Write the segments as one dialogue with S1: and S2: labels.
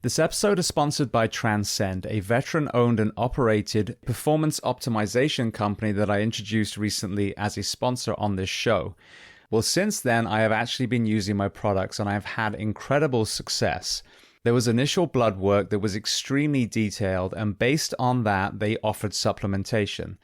S1: This episode is sponsored by Transcend, a veteran-owned and operated performance optimization company that I introduced recently as a sponsor on this show. Well, since then, I have actually been using my products and I've had incredible success. There was initial blood work that was extremely detailed, and based on that, they offered supplementation.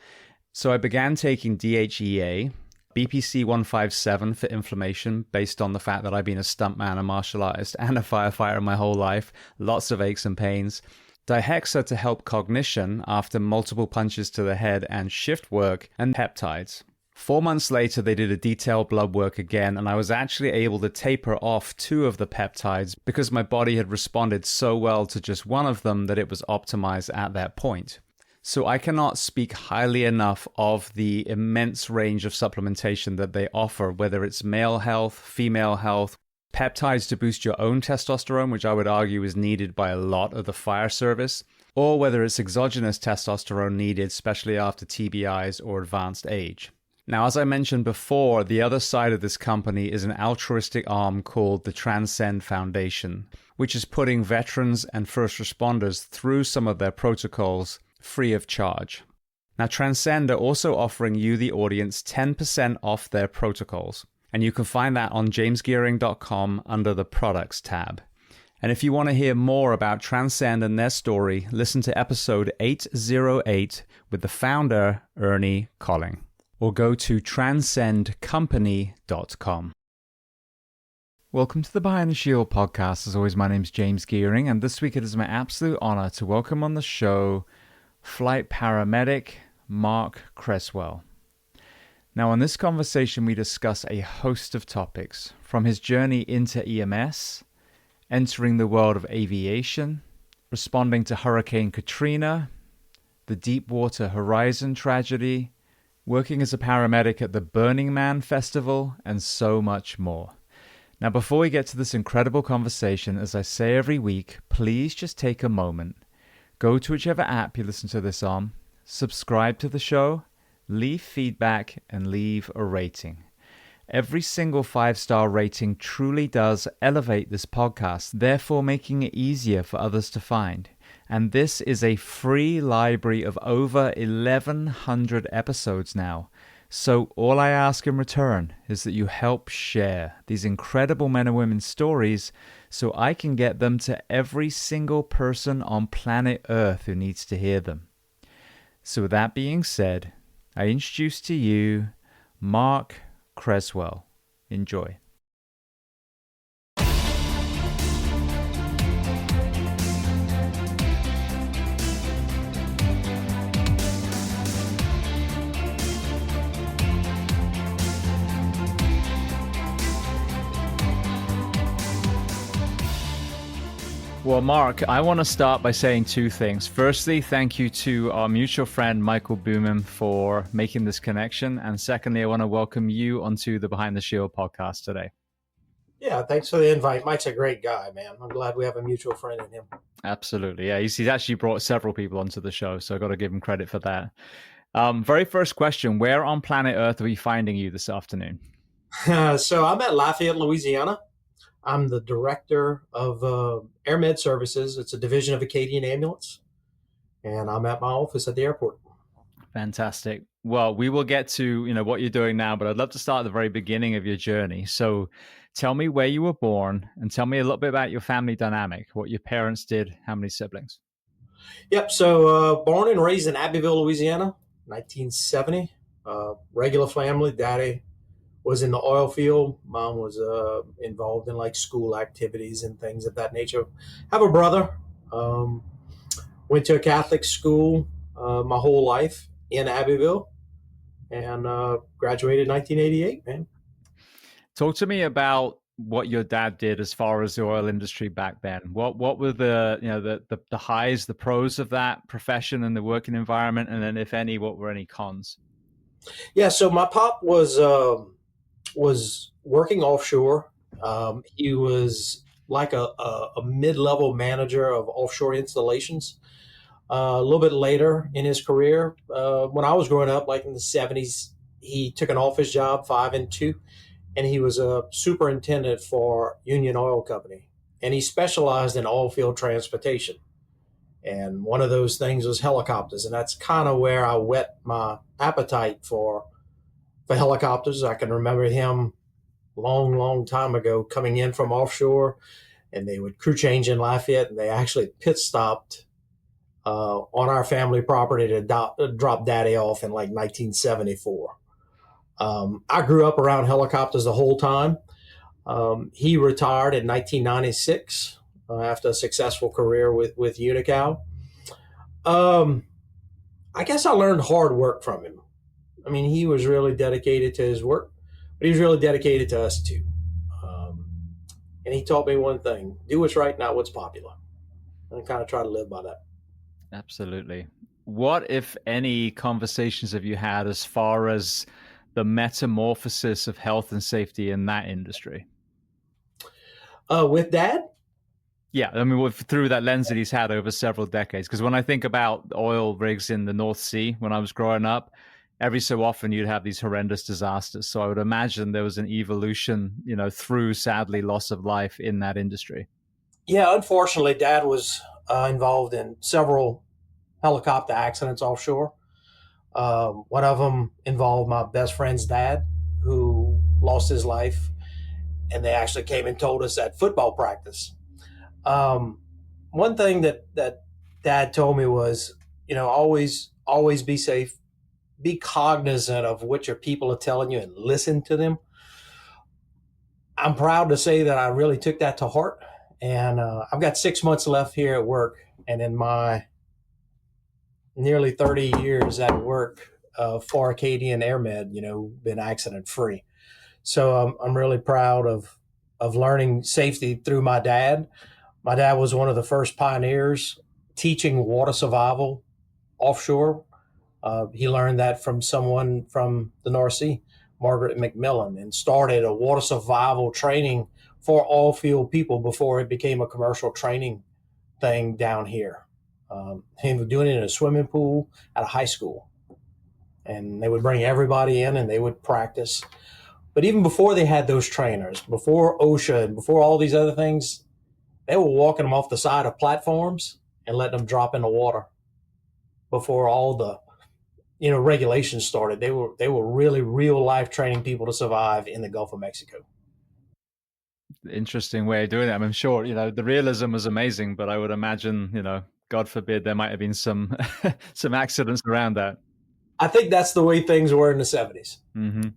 S1: So I began taking DHEA, BPC 157 for inflammation, based on the fact that I've been a stuntman, a martial artist, and a firefighter my whole life. Lots of aches and pains. Dihexa to help cognition after multiple punches to the head and shift work, and peptides. 4 months later, they did a detailed blood work again, and I was actually able to taper off 2 of the peptides because my body had responded so well to just one of them that it was optimized at that point. So I cannot speak highly enough of the immense range of supplementation that they offer, whether it's male health, female health, peptides to boost your own testosterone, which I would argue is needed by a lot of the fire service, or whether it's exogenous testosterone needed, especially after TBIs or advanced age. Now, as I mentioned before, the other side of this company is an altruistic arm called the Transcend Foundation, which is putting veterans and first responders through some of their protocols free of charge. Now, Transcend are also offering you, the audience, 10% off their protocols. And you can find that on jamesgearing.com under the Products tab. And if you want to hear more about Transcend and their story, listen to episode 808 with the founder, Ernie Colling. Or go to transcendcompany.com. Welcome to the Behind the Shield podcast. As always, my name's James Gearing, and this week it is my absolute honor to welcome on the show Flight Paramedic Marc Creswell. Now, in this conversation, we discuss a host of topics, from his journey into EMS, entering the world of aviation, responding to Hurricane Katrina, the Deepwater Horizon tragedy, working as a paramedic at the Burning Man Festival, and so much more. Now, before we get to this incredible conversation, as I say every week, please just take a moment. Go to whichever app you listen to this on, subscribe to the show, leave feedback, and leave a rating. Every single 5-star rating truly does elevate this podcast, therefore making it easier for others to find. And this is a free library of over 1,100 episodes now. So all I ask in return is that you help share these incredible men and women's stories so I can get them to every single person on planet Earth who needs to hear them. So with that being said, I introduce to you Marc Creswell. Enjoy. Well, Marc, I want to start by saying 2 things. Firstly, thank you to our mutual friend, Michael Booman, for making this connection. And secondly, I want to welcome you onto the Behind the Shield podcast today.
S2: Yeah, thanks for the invite. Mike's a great guy, man. I'm glad we have a mutual friend in him.
S1: Absolutely. Yeah, he's actually brought several people onto the show, so I've got to give him credit for that. Very first question, where on planet Earth are we finding you this afternoon?
S2: So I'm at Lafayette, Louisiana. I'm the director of Air Med Services. It's a division of Acadian Ambulance, and I'm at my office at the airport.
S1: Fantastic. Well, we will get to what you're doing now, but I'd love to start at the very beginning of your journey. So tell me where you were born and tell me a little bit about your family dynamic, what your parents did, how many siblings.
S2: Yep. So born and raised in Abbeville, Louisiana, 1970. Regular family. Daddy was in the oil field. Mom was involved in like school activities and things of that nature. Have a brother. Went to a Catholic school my whole life in Abbeville, and graduated in 1988, man.
S1: Talk to me about what your dad did as far as the oil industry back then. What were the highs, the pros of that profession and the working environment, and then if any, what were any cons?
S2: Yeah, so my pop was working offshore. He was like a mid-level manager of offshore installations. A little bit later in his career, when I was growing up, like in the 70s, he took an office job, 5 and 2, and he was a superintendent for Union Oil Company. and he specialized in oil field transportation. And one of those things was helicopters, and that's kind of where I whet my appetite for helicopters. I can remember him long time ago coming in from offshore, and they would crew change in Lafayette, and they actually pit stopped on our family property to drop Daddy off in like 1974. I grew up around helicopters the whole time. He retired in 1996 after a successful career with Unical. I guess I learned hard work from him. I mean, he was really dedicated to his work, but he was really dedicated to us too. And he taught me one thing: do what's right, not what's popular. And I kind of try to live by that.
S1: Absolutely. What, if any, conversations have you had as far as the metamorphosis of health and safety in that industry?
S2: With Dad?
S1: Yeah, I mean, through that lens that he's had over several decades. Because when I think about oil rigs in the North Sea, when I was growing up, every so often you'd have these horrendous disasters. So I would imagine there was an evolution, through, sadly, loss of life in that industry.
S2: Yeah, unfortunately, Dad was involved in several helicopter accidents offshore. One of them involved my best friend's dad, who lost his life, and they actually came and told us at football practice. One thing that Dad told me was, always be safe, be cognizant of what your people are telling you, and listen to them. I'm proud to say that I really took that to heart, and I've got 6 months left here at work, and in my nearly 30 years at work for Acadian Air Med, been accident free. So I'm really proud of learning safety through my dad. My dad was one of the first pioneers teaching water survival offshore. He learned that from someone from the North Sea, Margaret McMillan, and started a water survival training for all field people before it became a commercial training thing down here. He was doing it in a swimming pool at a high school. And they would bring everybody in and they would practice. But even before they had those trainers, before OSHA and before all these other things, they were walking them off the side of platforms and letting them drop in the water before all the regulations started. They were really real life training people to survive in the Gulf of Mexico.
S1: Interesting way of doing that. I'm sure, the realism was amazing, but I would imagine, God forbid, there might have been some some accidents around that.
S2: I think that's the way things were in the 70s.
S1: Mm-hmm.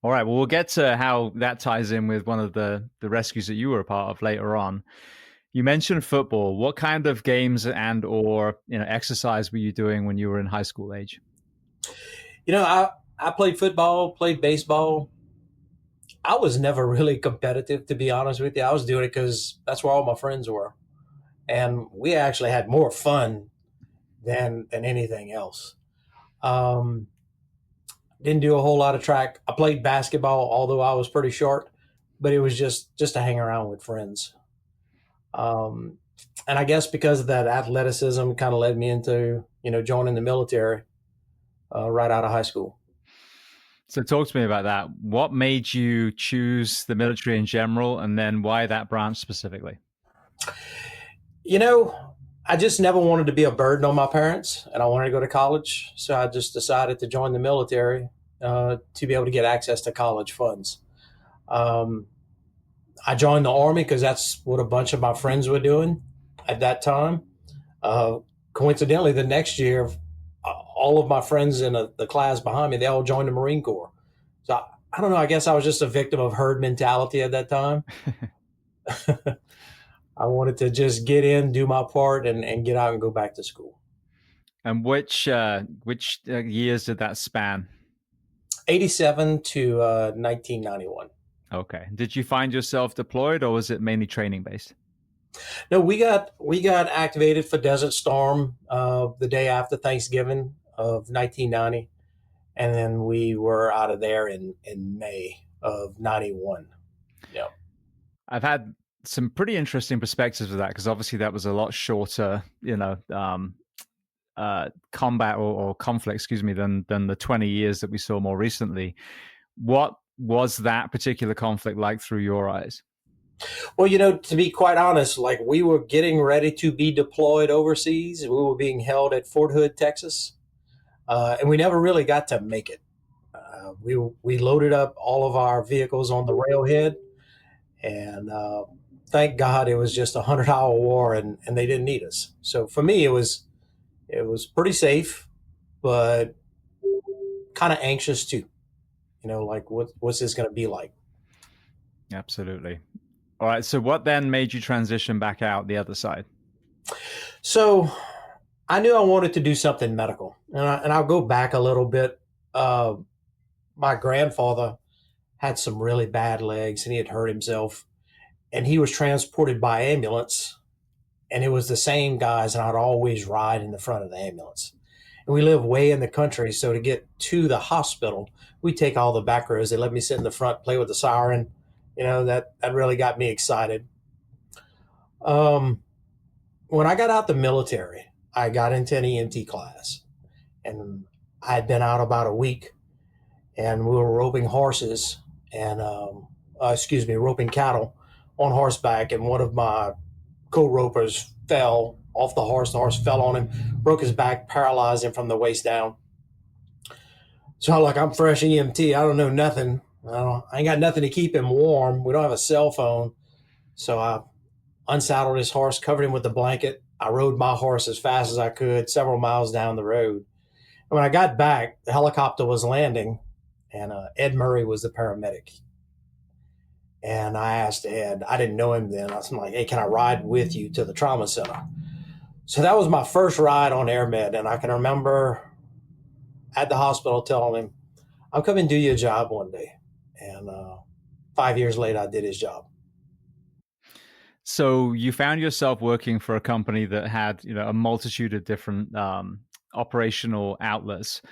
S1: All right. Well, we'll get to how that ties in with one of the rescues that you were a part of later on. You mentioned football. What kind of games and or exercise were you doing when you were in high school age?
S2: I played football, played baseball. I was never really competitive, to be honest with you. I was doing it because that's where all my friends were. And we actually had more fun than anything else. Didn't do a whole lot of track. I played basketball, although I was pretty short, but it was just to hang around with friends. And I guess because of that athleticism kind of led me into, joining the military right out of high school.
S1: So talk to me about that. What made you choose the military in general, and then why that branch specifically?
S2: I just never wanted to be a burden on my parents, and I wanted to go to college. So I just decided to join the military to be able to get access to college funds. I joined the Army because that's what a bunch of my friends were doing at that time. Coincidentally, the next year, all of my friends in the class behind me, they all joined the Marine Corps. So I don't know. I guess I was just a victim of herd mentality at that time. I wanted to just get in, do my part, and get out and go back to school.
S1: And which years did that span?
S2: 87 to 1991.
S1: Okay. Did you find yourself deployed, or was it mainly training based?
S2: No, we got activated for Desert Storm the day after Thanksgiving of 1990, and then we were out of there in May of 91. Yeah,
S1: I've had some pretty interesting perspectives of that, because obviously that was a lot shorter, combat or conflict, than the 20 years that we saw more recently. What was that particular conflict like through your eyes?
S2: Well, to be quite honest, like we were getting ready to be deployed overseas. We were being held at Fort Hood, Texas, and we never really got to make it. We loaded up all of our vehicles on the railhead, and thank God it was just a 100-hour war, and they didn't need us. So for me, it was pretty safe, but kind of anxious too. Like what's this going to be like?
S1: Absolutely. All right. So what then made you transition back out the other side?
S2: So I knew I wanted to do something medical, and I'll go back a little bit. Uh, my grandfather had some really bad legs, and he had hurt himself, and he was transported by ambulance, and it was the same guys, and I'd always ride in the front of the ambulance. And we live way in the country, so to get to the hospital, we take all the back rows. They let me sit in the front, play with the siren. That really got me excited. Um, when I got out the military, I got into an EMT class, and I had been out about a week, and we were roping horses and roping cattle on horseback, and one of my co-ropers fell off the horse. The horse fell on him, broke his back, paralyzed him from the waist down. So I'm fresh EMT. I don't know nothing. I ain't got nothing to keep him warm. We don't have a cell phone. So I unsaddled his horse, covered him with the blanket. I rode my horse as fast as I could, several miles down the road. And when I got back, the helicopter was landing, and Ed Murray was the paramedic. And I asked Ed, I didn't know him then. I was like, hey, can I ride with you to the trauma center? So that was my first ride on AirMed. And I can remember at the hospital telling him, I'll come and do your job one day. And 5 years later, I did his job.
S1: So you found yourself working for a company that had, a multitude of different operational outlets.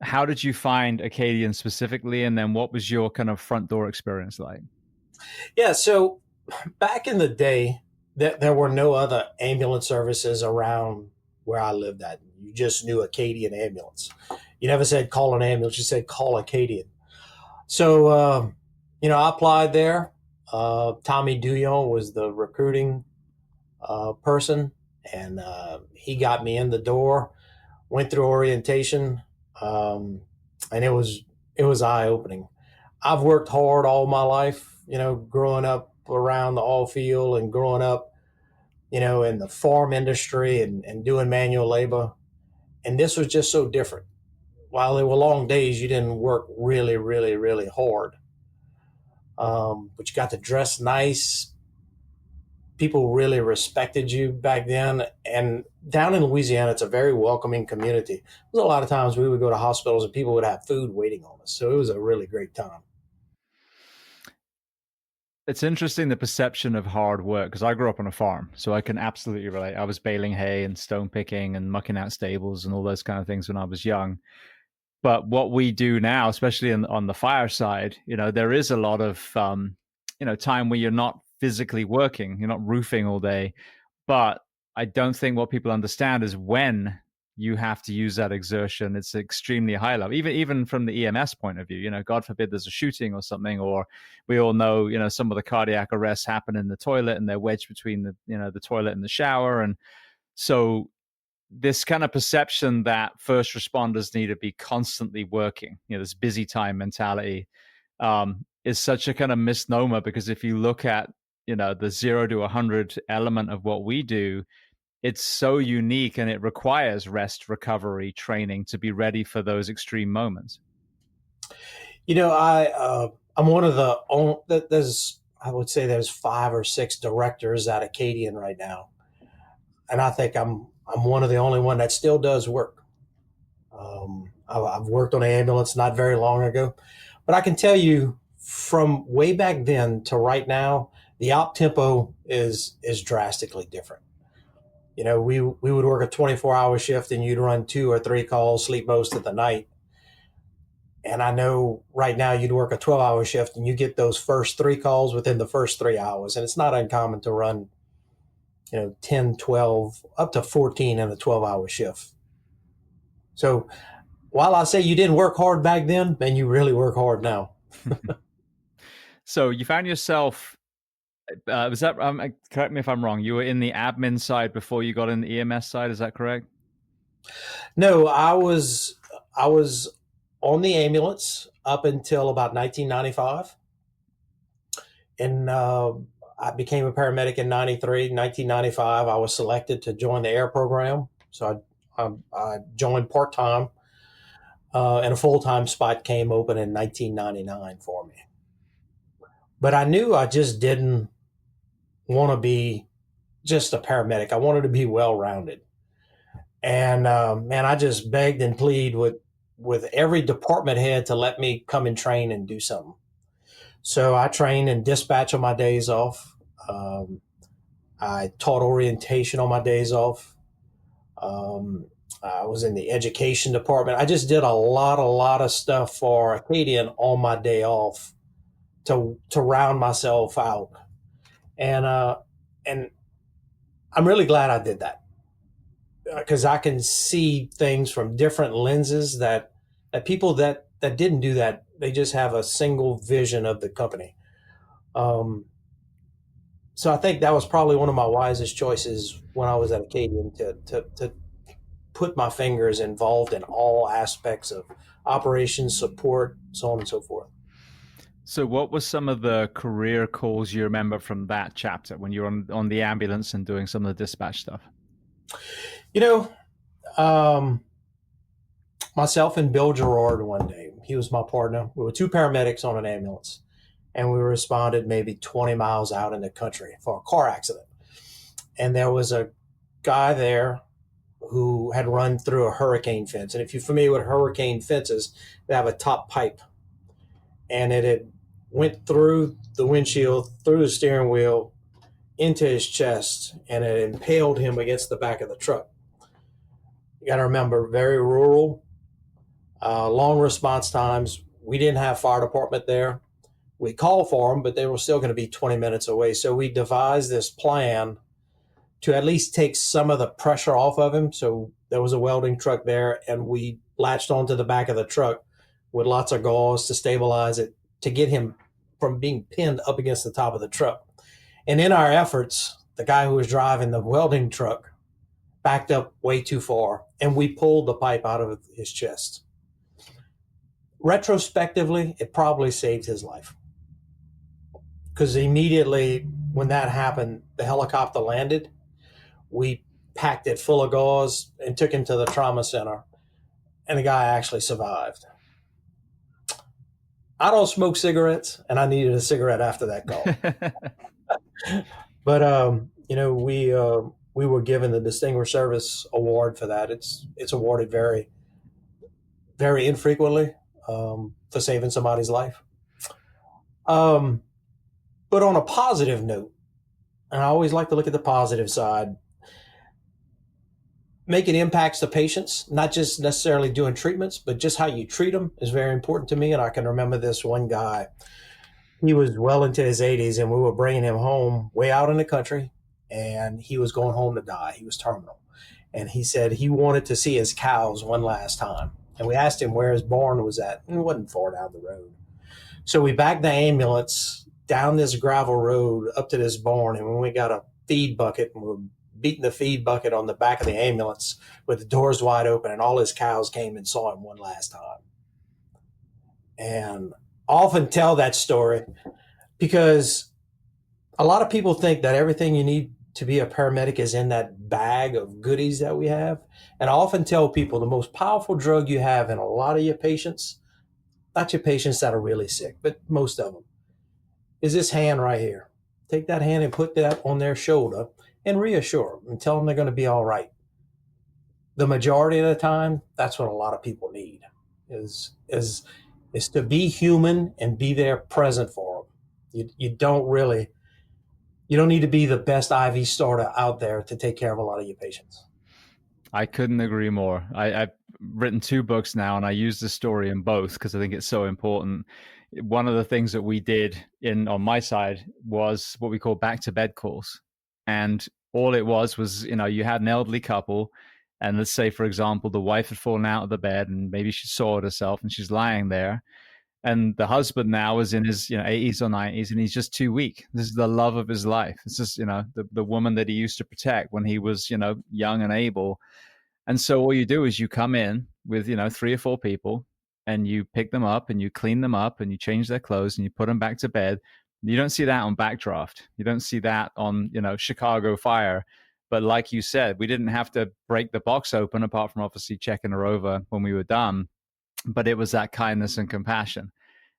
S1: How did you find Acadian specifically, and then what was your kind of front door experience like?
S2: Yeah, so back in the day, there were no other ambulance services around where I lived at. You just knew Acadian ambulance. You never said call an ambulance, you said call Acadian. So, I applied there. Tommy Duyon was the recruiting person, and he got me in the door. Went through orientation, and it was eye opening. I've worked hard all my life, growing up around the oil field and growing up, in the farm industry and doing manual labor. And this was just so different. While there were long days, you didn't work really, really, really hard. But you got to dress nice. People really respected you back then. And down in Louisiana, it's a very welcoming community. There's a lot of times we would go to hospitals and people would have food waiting on us. So it was a really great time.
S1: It's interesting, the perception of hard work, because I grew up on a farm, so I can absolutely relate. I was baling hay and stone picking and mucking out stables and all those kind of things when I was young. But what we do now, especially on the fire side, there is a lot of time where you're not physically working, you're not roofing all day. But I don't think what people understand is when you have to use that exertion, it's extremely high level. Even from the EMS point of view, God forbid there's a shooting or something, or we all know, some of the cardiac arrests happen in the toilet and they're wedged between the toilet and the shower. And so this kind of perception that first responders need to be constantly working, this busy time mentality, is such a kind of misnomer, because if you look at, the 0 to 100 element of what we do, it's so unique and it requires rest, recovery, training to be ready for those extreme moments.
S2: I'm one of I would say there's 5 or 6 directors at Acadian right now. And I think I'm one of the only one that still does work. I've worked on an ambulance not very long ago, but I can tell you from way back then to right now, the op tempo is drastically different. We would work a 24-hour shift and you'd run 2 or 3 calls, sleep most of the night. And I know right now you'd work a 12-hour shift and you get those first 3 calls within the first 3 hours. And it's not uncommon to run 10, 12, up to 14 in a 12-hour shift. So while I say you didn't work hard back then, man, you really work hard now.
S1: So you found yourself Was that, correct me if I'm wrong, you were in the admin side before you got in the EMS side, is that correct?
S2: No, I was on the ambulance up until about 1995, and I became a paramedic in 93. 1995, I was selected to join the air program, so I joined part time, and a full time spot came open in 1999 for me. But I knew I just didn't want to be just a paramedic. I wanted to be well rounded. And man, I just begged and pleaded with every department head to let me come and train and do something. So I trained in dispatch on my days off. Um, I taught orientation on my days off. Um, I was in the education department. I just did a lot of stuff for Acadian on my day off to round myself out. And I'm really glad I did that, because I can see things from different lenses that people that didn't do that, they just have a single vision of the company. Um, so I think that was probably one of my wisest choices when I was at Acadian, to put my fingers involved in all aspects of operations, support, so on and so forth.
S1: So what were some of the career calls you remember from that chapter when you were on the ambulance and doing some of the dispatch stuff?
S2: You know, um, myself and Bill Gerard one day, he was my partner. We were two paramedics on an ambulance, and we responded maybe 20 miles out in the country for a car accident. And there was a guy there who had run through a hurricane fence. And if you're familiar with hurricane fences, they have a top pipe, and it had went through the windshield, through the steering wheel, into his chest, and it impaled him against the back of the truck. You got to remember, very rural, long response times. We didn't have fire department there. We called for them, but they were still going to be 20 minutes away. So we devised this plan to at least take some of the pressure off of him. So there was a welding truck there, and we latched onto the back of the truck with lots of gauze to stabilize it, to get him from being pinned up against the top of the truck. And in our efforts, the guy who was driving the welding truck backed up way too far, and we pulled the pipe out of his chest. Retrospectively, it probably saved his life, because immediately when that happened, the helicopter landed. We packed it full of gauze and took him to the trauma center, and the guy actually survived. I don't smoke cigarettes, and I needed a cigarette after that call. But we were given the Distinguished Service Award for that. It's awarded very, very infrequently, for saving somebody's life. But on a positive note, and I always like to look at the positive side, making impacts to patients, not just necessarily doing treatments, but just how you treat them is very important to me. And I can remember this one guy. He was well into his 80s, and we were bringing him home way out in the country, and he was going home to die. He was terminal. And he said he wanted to see his cows one last time. And we asked him where his barn was at, and it wasn't far down the road. So we backed the ambulance down this gravel road up to this barn, and when we got a feed bucket, and we were beating the feed bucket on the back of the ambulance with the doors wide open, and all his cows came and saw him one last time. And I often tell that story because a lot of people think that everything you need to be a paramedic is in that bag of goodies that we have. And I often tell people the most powerful drug you have in a lot of your patients, not your patients that are really sick, but most of them, is this hand right here. Take that hand and put that on their shoulder and reassure them and tell them they're going to be all right. The majority of the time, that's what a lot of people need, is to be human and be there present for them. You don't need to be the best IV starter out there to take care of a lot of your patients.
S1: I couldn't agree more. I've written 2 books now, and I use the story in both because I think it's so important. One of the things that we did on my side was what we call back to bed calls. And all it was, you had an elderly couple, and let's say, for example, the wife had fallen out of the bed and maybe she sawed herself and she's lying there. And the husband now is in his 80s or 90s, and he's just too weak. This is the love of his life. This is the woman that he used to protect when he was young and able. And so all you do is you come in with 3 or 4 people, and you pick them up and you clean them up and you change their clothes and you put them back to bed. You don't see that on Backdraft. You don't see that on Chicago Fire. But like you said, we didn't have to break the box open, apart from obviously checking her over when we were done. But it was that kindness and compassion,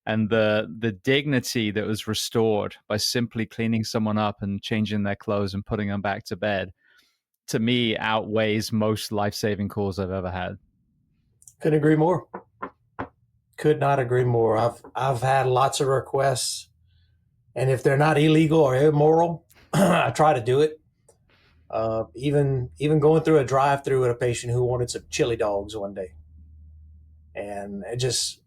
S1: and the dignity that was restored by simply cleaning someone up and changing their clothes and putting them back to bed, to me outweighs most life-saving calls I've ever had.
S2: Couldn't agree more. Could not agree more. I've had lots of requests, and if they're not illegal or immoral, I try to do it. Even going through a drive-through with a patient who wanted some chili dogs one day, and it just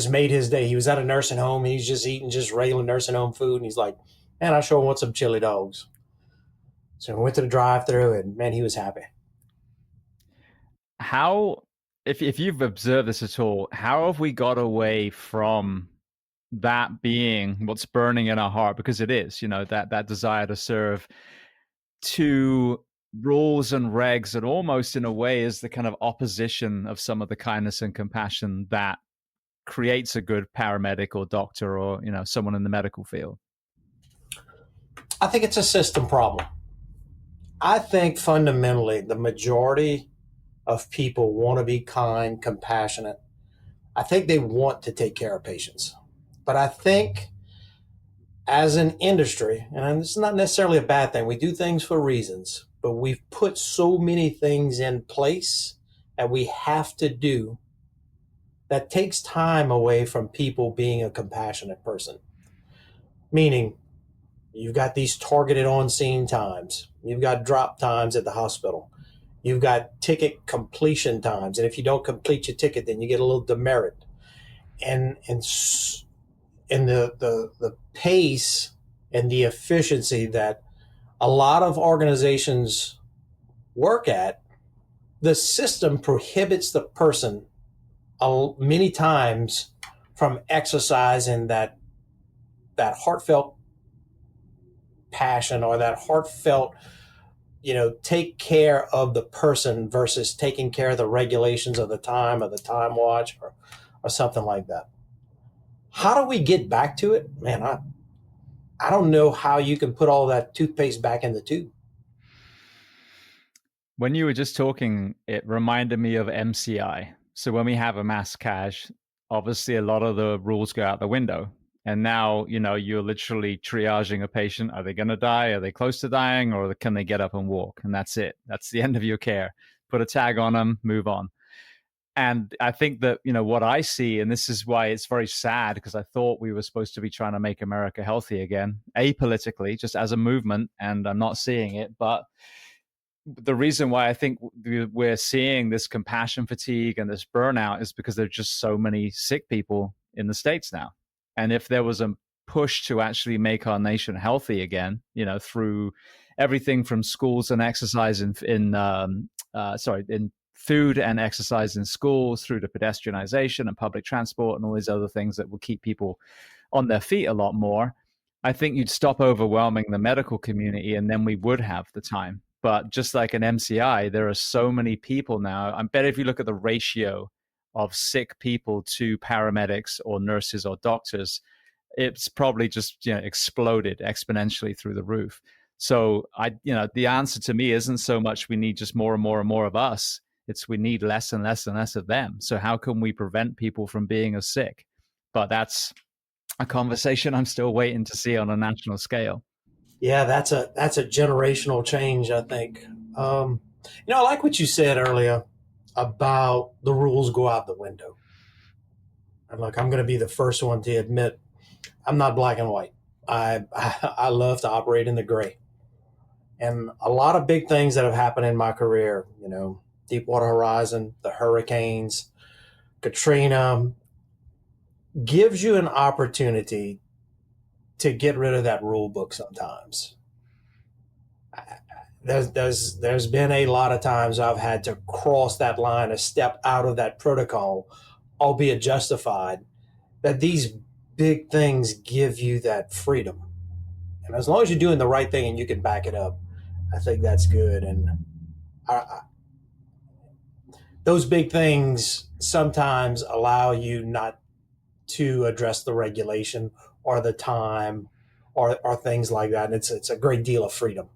S2: made his day. He was at a nursing home. He's just eating just regular nursing home food, and he's like, "Man, I sure want some chili dogs." So we went to the drive-through, and man, he was happy.
S1: How, if you've observed this at all, how have we got away from that being what's burning in our heart? Because it is, that desire to serve, to rules and regs that almost in a way is the kind of opposition of some of the kindness and compassion that creates a good paramedic or doctor or someone in the medical field.
S2: I think it's a system problem. I think fundamentally the majority of people want to be kind, compassionate. I think they want to take care of patients. But I think as an industry, and it's not necessarily a bad thing, we do things for reasons, but we've put so many things in place that we have to do that takes time away from people being a compassionate person. Meaning, you've got these targeted on-scene times. You've got drop times at the hospital. You've got ticket completion times. And if you don't complete your ticket, then you get a little demerit. And the pace and the efficiency that a lot of organizations work at, the system prohibits the person many times from exercising that heartfelt passion or that heartfelt, take care of the person versus taking care of the regulations of the time watch or something like that. How do we get back to it? Man, I don't know how you can put all that toothpaste back in the tube.
S1: When you were just talking, it reminded me of MCI. So when we have a mass cash, obviously a lot of the rules go out the window. And now, you're literally triaging a patient. Are they going to die? Are they close to dying? Or can they get up and walk? And that's it. That's the end of your care. Put a tag on them, move on. And I think that, what I see, and this is why it's very sad, because I thought we were supposed to be trying to make America healthy again, apolitically, just as a movement, and I'm not seeing it. But the reason why I think we're seeing this compassion fatigue and this burnout is because there are just so many sick people in the States now. And if there was a push to actually make our nation healthy again, through everything from schools and exercise in food and exercise in schools, through to pedestrianization and public transport and all these other things that will keep people on their feet a lot more, I think you'd stop overwhelming the medical community, and then we would have the time. But just like an MCI, there are so many people now. I bet if you look at the ratio of sick people to paramedics or nurses or doctors, it's probably just exploded exponentially through the roof. So the answer to me isn't so much we need just more and more and more of us. It's we need less and less and less of them. So how can we prevent people from being as sick? But that's a conversation I'm still waiting to see on a national scale.
S2: Yeah, that's a generational change, I think. I like what you said earlier about the rules go out the window. And look, I'm going to be the first one to admit I'm not black and white. I love to operate in the gray. And a lot of big things that have happened in my career, Deepwater Horizon, the hurricanes, Katrina, gives you an opportunity to get rid of that rule book sometimes. There's been a lot of times I've had to cross that line, a step out of that protocol, albeit justified, that these big things give you that freedom. And as long as you're doing the right thing and you can back it up, I think that's good. And I, those big things sometimes allow you not to address the regulation or the time or things like that. And it's a great deal of freedom.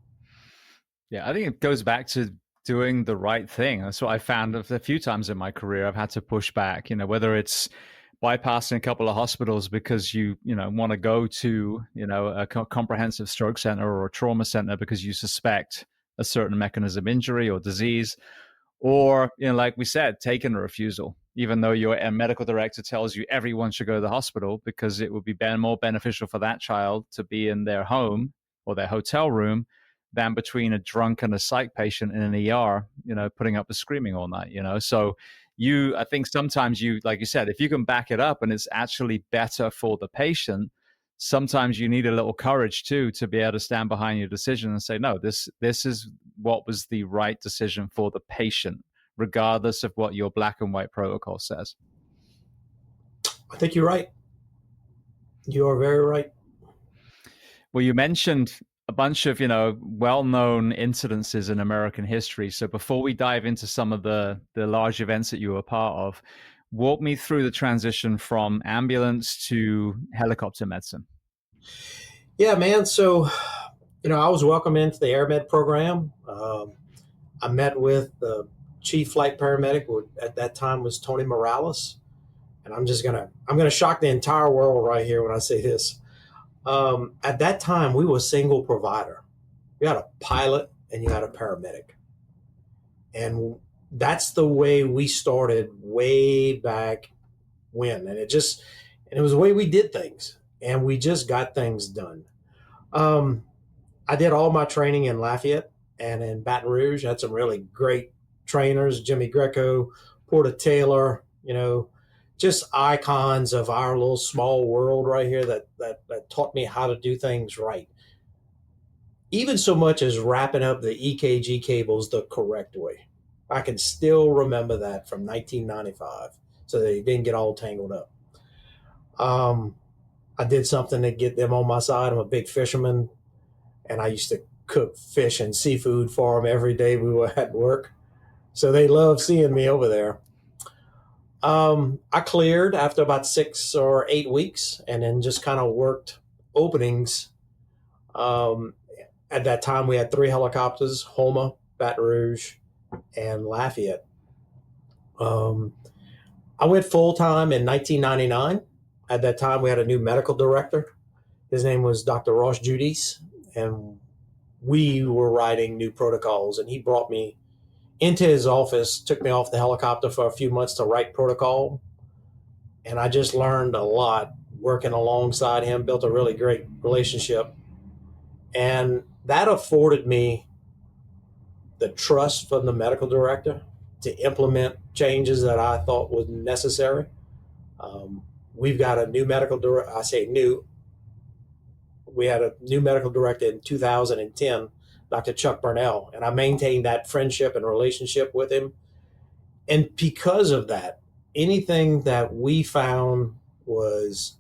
S1: Yeah, I think it goes back to doing the right thing. That's what I found a few times in my career. I've had to push back, whether it's bypassing a couple of hospitals because you want to go to, a comprehensive stroke center or a trauma center because you suspect a certain mechanism injury or disease, or, like we said, taking a refusal, even though your medical director tells you everyone should go to the hospital because it would be more beneficial for that child to be in their home or their hotel room than between a drunk and a psych patient in an ER, putting up with screaming all night, So I think sometimes like you said, if you can back it up and it's actually better for the patient, sometimes you need a little courage too, to be able to stand behind your decision and say, no, this is what was the right decision for the patient, regardless of what your black and white protocol says.
S2: I think you're right. You are very right.
S1: Well, you mentioned a bunch of, well-known incidences in American history. So before we dive into some of the large events that you were part of, walk me through the transition from ambulance to helicopter medicine.
S2: Yeah, man. So, I was welcome into the Air Med program. I met with the chief flight paramedic, who at that time was Tony Morales. And I'm gonna shock the entire world right here when I say this. At that time, we were a single provider. You had a pilot and you had a paramedic. And that's the way we started way back when. And it was the way we did things. And we just got things done. I did all my training in Lafayette and in Baton Rouge. I had some really great trainers, Jimmy Greco, Porter Taylor, just icons of our little small world right here that taught me how to do things right. Even so much as wrapping up the EKG cables the correct way. I can still remember that from 1995, so they didn't get all tangled up. I did something to get them on my side. I'm a big fisherman, and I used to cook fish and seafood for them every day we were at work. So they loved seeing me over there. I cleared after about 6 or 8 weeks and then just kind of worked openings. At that time, we had 3 helicopters, Houma, Baton Rouge, and Lafayette. I went full-time in 1999. At that time, we had a new medical director. His name was Dr. Ross Judice, and we were writing new protocols, and he brought me into his office, took me off the helicopter for a few months to write protocol. And I just learned a lot working alongside him, built a really great relationship. And that afforded me the trust from the medical director to implement changes that I thought was necessary. We've got a new medical director. I say new. We had a new medical director in 2010, Dr. Chuck Burnell, and I maintained that friendship and relationship with him. And because of that, anything that we found was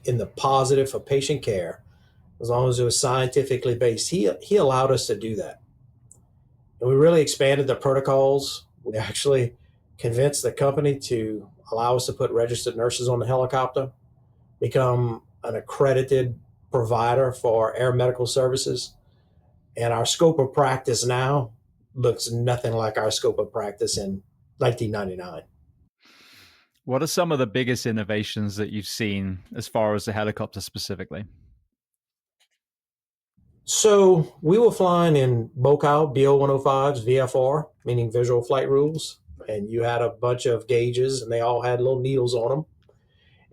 S2: in the positive for patient care, as long as it was scientifically based, he allowed us to do that. And we really expanded the protocols. We actually convinced the company to allow us to put registered nurses on the helicopter, become an accredited provider for air medical services. And our scope of practice now looks nothing like our scope of practice in 1999.
S1: What are some of the biggest innovations that you've seen as far as the helicopter specifically?
S2: So we were flying in BOCAL, BO-105s, VFR, meaning visual flight rules. And you had a bunch of gauges and they all had little needles on them.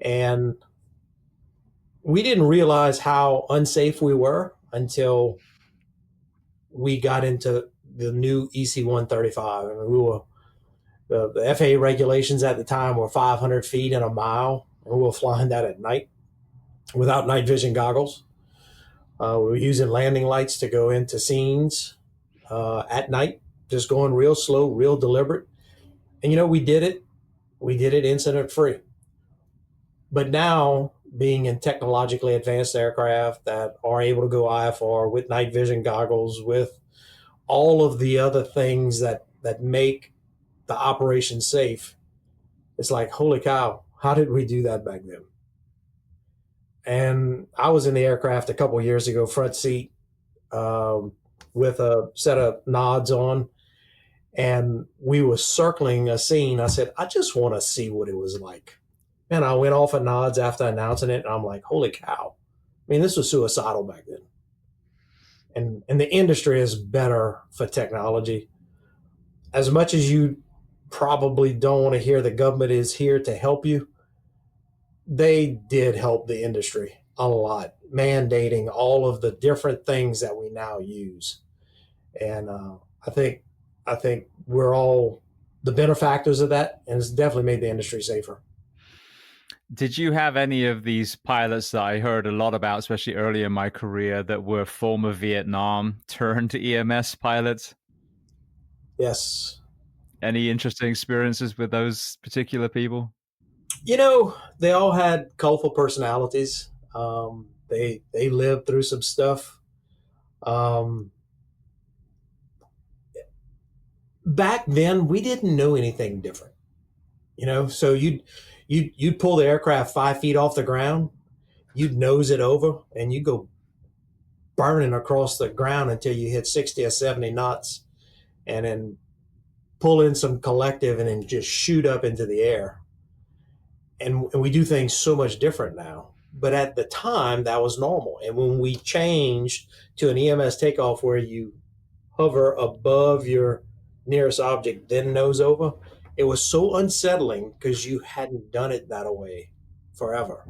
S2: And we didn't realize how unsafe we were until we got into the new EC-135. I mean, the FAA regulations at the time were 500 feet in a mile, and we were flying that at night without night vision goggles. We were using landing lights to go into scenes at night, just going real slow, real deliberate. And we did it. We did it incident free. But now, being in technologically advanced aircraft that are able to go IFR with night vision goggles, with all of the other things that make the operation safe, it's like, holy cow, how did we do that back then? And I was in the aircraft a couple of years ago, front seat, um, with a set of nods on, and we were circling a scene. I said, I just want to see what it was like. And I went off at nods after announcing it, and I'm like, holy cow. I mean, this was suicidal back then. And the industry is better for technology. As much as you probably don't want to hear the government is here to help you, they did help the industry a lot, mandating all of the different things that we now use. And I think I think we're all the benefactors of that, and it's definitely made the industry safer.
S1: Did you have any of these pilots that I heard a lot about, especially early in my career, that were former Vietnam turned EMS pilots?
S2: Yes.
S1: Any interesting experiences with those particular people?
S2: They all had colorful personalities. They lived through some stuff. Um, Back then, we didn't know anything different. So you'd pull the aircraft 5 feet off the ground, you'd nose it over, and you go burning across the ground until you hit 60 or 70 knots, and then pull in some collective, and then just shoot up into the air. And we do things so much different now. But at the time, that was normal. And when we changed to an EMS takeoff where you hover above your nearest object, then nose over, it was so unsettling because you hadn't done it that way forever.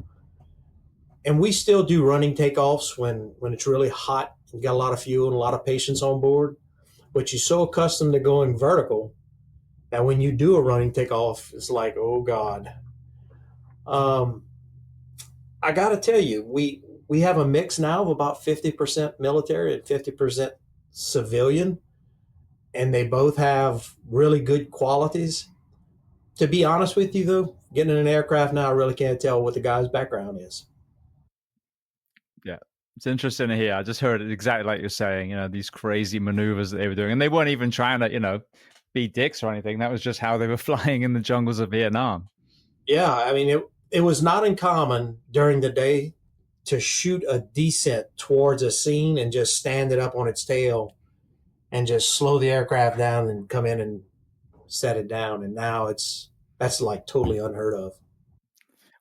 S2: And we still do running takeoffs when it's really hot, you got a lot of fuel and a lot of patients on board, but you're so accustomed to going vertical that when you do a running takeoff, it's like, oh God. Um, I got to tell you, we have a mix now of about 50% military and 50% civilian, and they both have really good qualities. To be honest with you, though, getting in an aircraft now, I really can't tell what the guy's background is.
S1: Yeah. It's interesting to hear. I just heard it exactly like you're saying, these crazy maneuvers that they were doing. And they weren't even trying to, be dicks or anything. That was just how they were flying in the jungles of Vietnam.
S2: Yeah, I mean, it was not uncommon during the day to shoot a descent towards a scene and just stand it up on its tail and just slow the aircraft down and come in and set it down. And now that's like totally unheard of.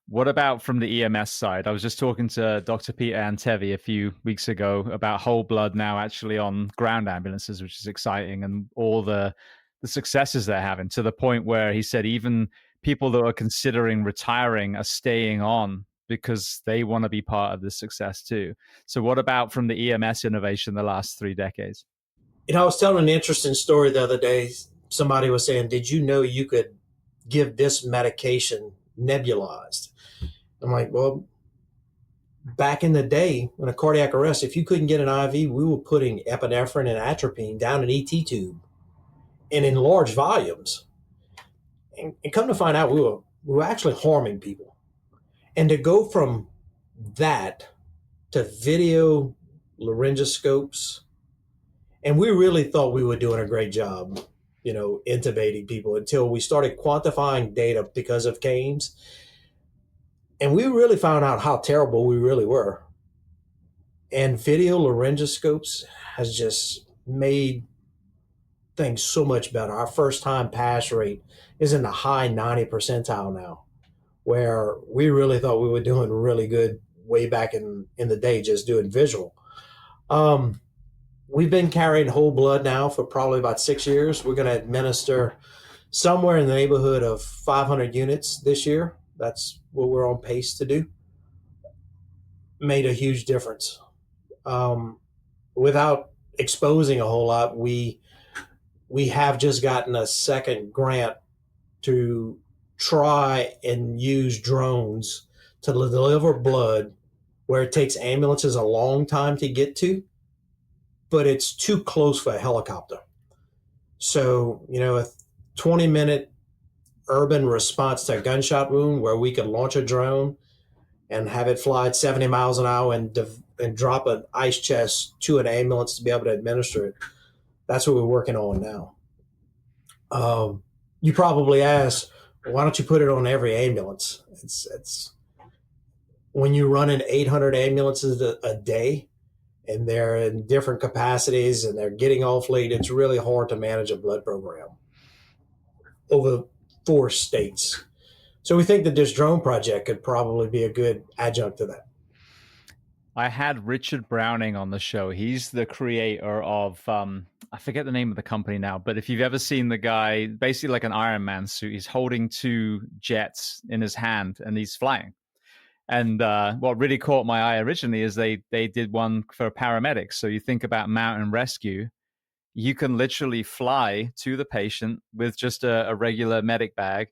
S1: What about from the EMS side? I was just talking to Dr. Peter Antevi a few weeks ago about whole blood now actually on ground ambulances, which is exciting, and all the successes they're having, to the point where he said even people that are considering retiring are staying on because they want to be part of this success too. So what about from the EMS innovation the last 3 decades?
S2: I was telling an interesting story the other day. Somebody was saying, did you know you could give this medication nebulized? I'm like, well, back in the day, when a cardiac arrest, if you couldn't get an IV, we were putting epinephrine and atropine down an ET tube and in large volumes. And come to find out, we were actually harming people. And to go from that to video laryngoscopes, and we really thought we were doing a great job, intubating people until we started quantifying data because of CAMES. And we really found out how terrible we really were. And video laryngoscopes has just made things so much better. Our first time pass rate is in the high 90 percentile now, where we really thought we were doing really good way back in the day just doing visual. We've been carrying whole blood now for probably about 6 years. We're going to administer somewhere in the neighborhood of 500 units this year. That's what we're on pace to do. Made a huge difference. Without exposing a whole lot, we have just gotten a second grant to try and use drones to deliver blood where it takes ambulances a long time to get to, but it's too close for a helicopter. So, a 20-minute urban response to a gunshot wound where we could launch a drone and have it fly at 70 miles an hour and drop an ice chest to an ambulance to be able to administer it. That's what we're working on now. You probably ask, why don't you put it on every ambulance? It's when you're running 800 ambulances a day and they're in different capacities and they're getting off late, it's really hard to manage a blood program over 4 states. So we think that this drone project could probably be a good adjunct to that.
S1: I had Richard Browning on the show. He's the creator of, I forget the name of the company now, but if you've ever seen the guy, basically like an Iron Man suit, he's holding 2 jets in his hand and he's flying. And what really caught my eye originally is they did one for paramedics. So you think about mountain rescue, you can literally fly to the patient with just a regular medic bag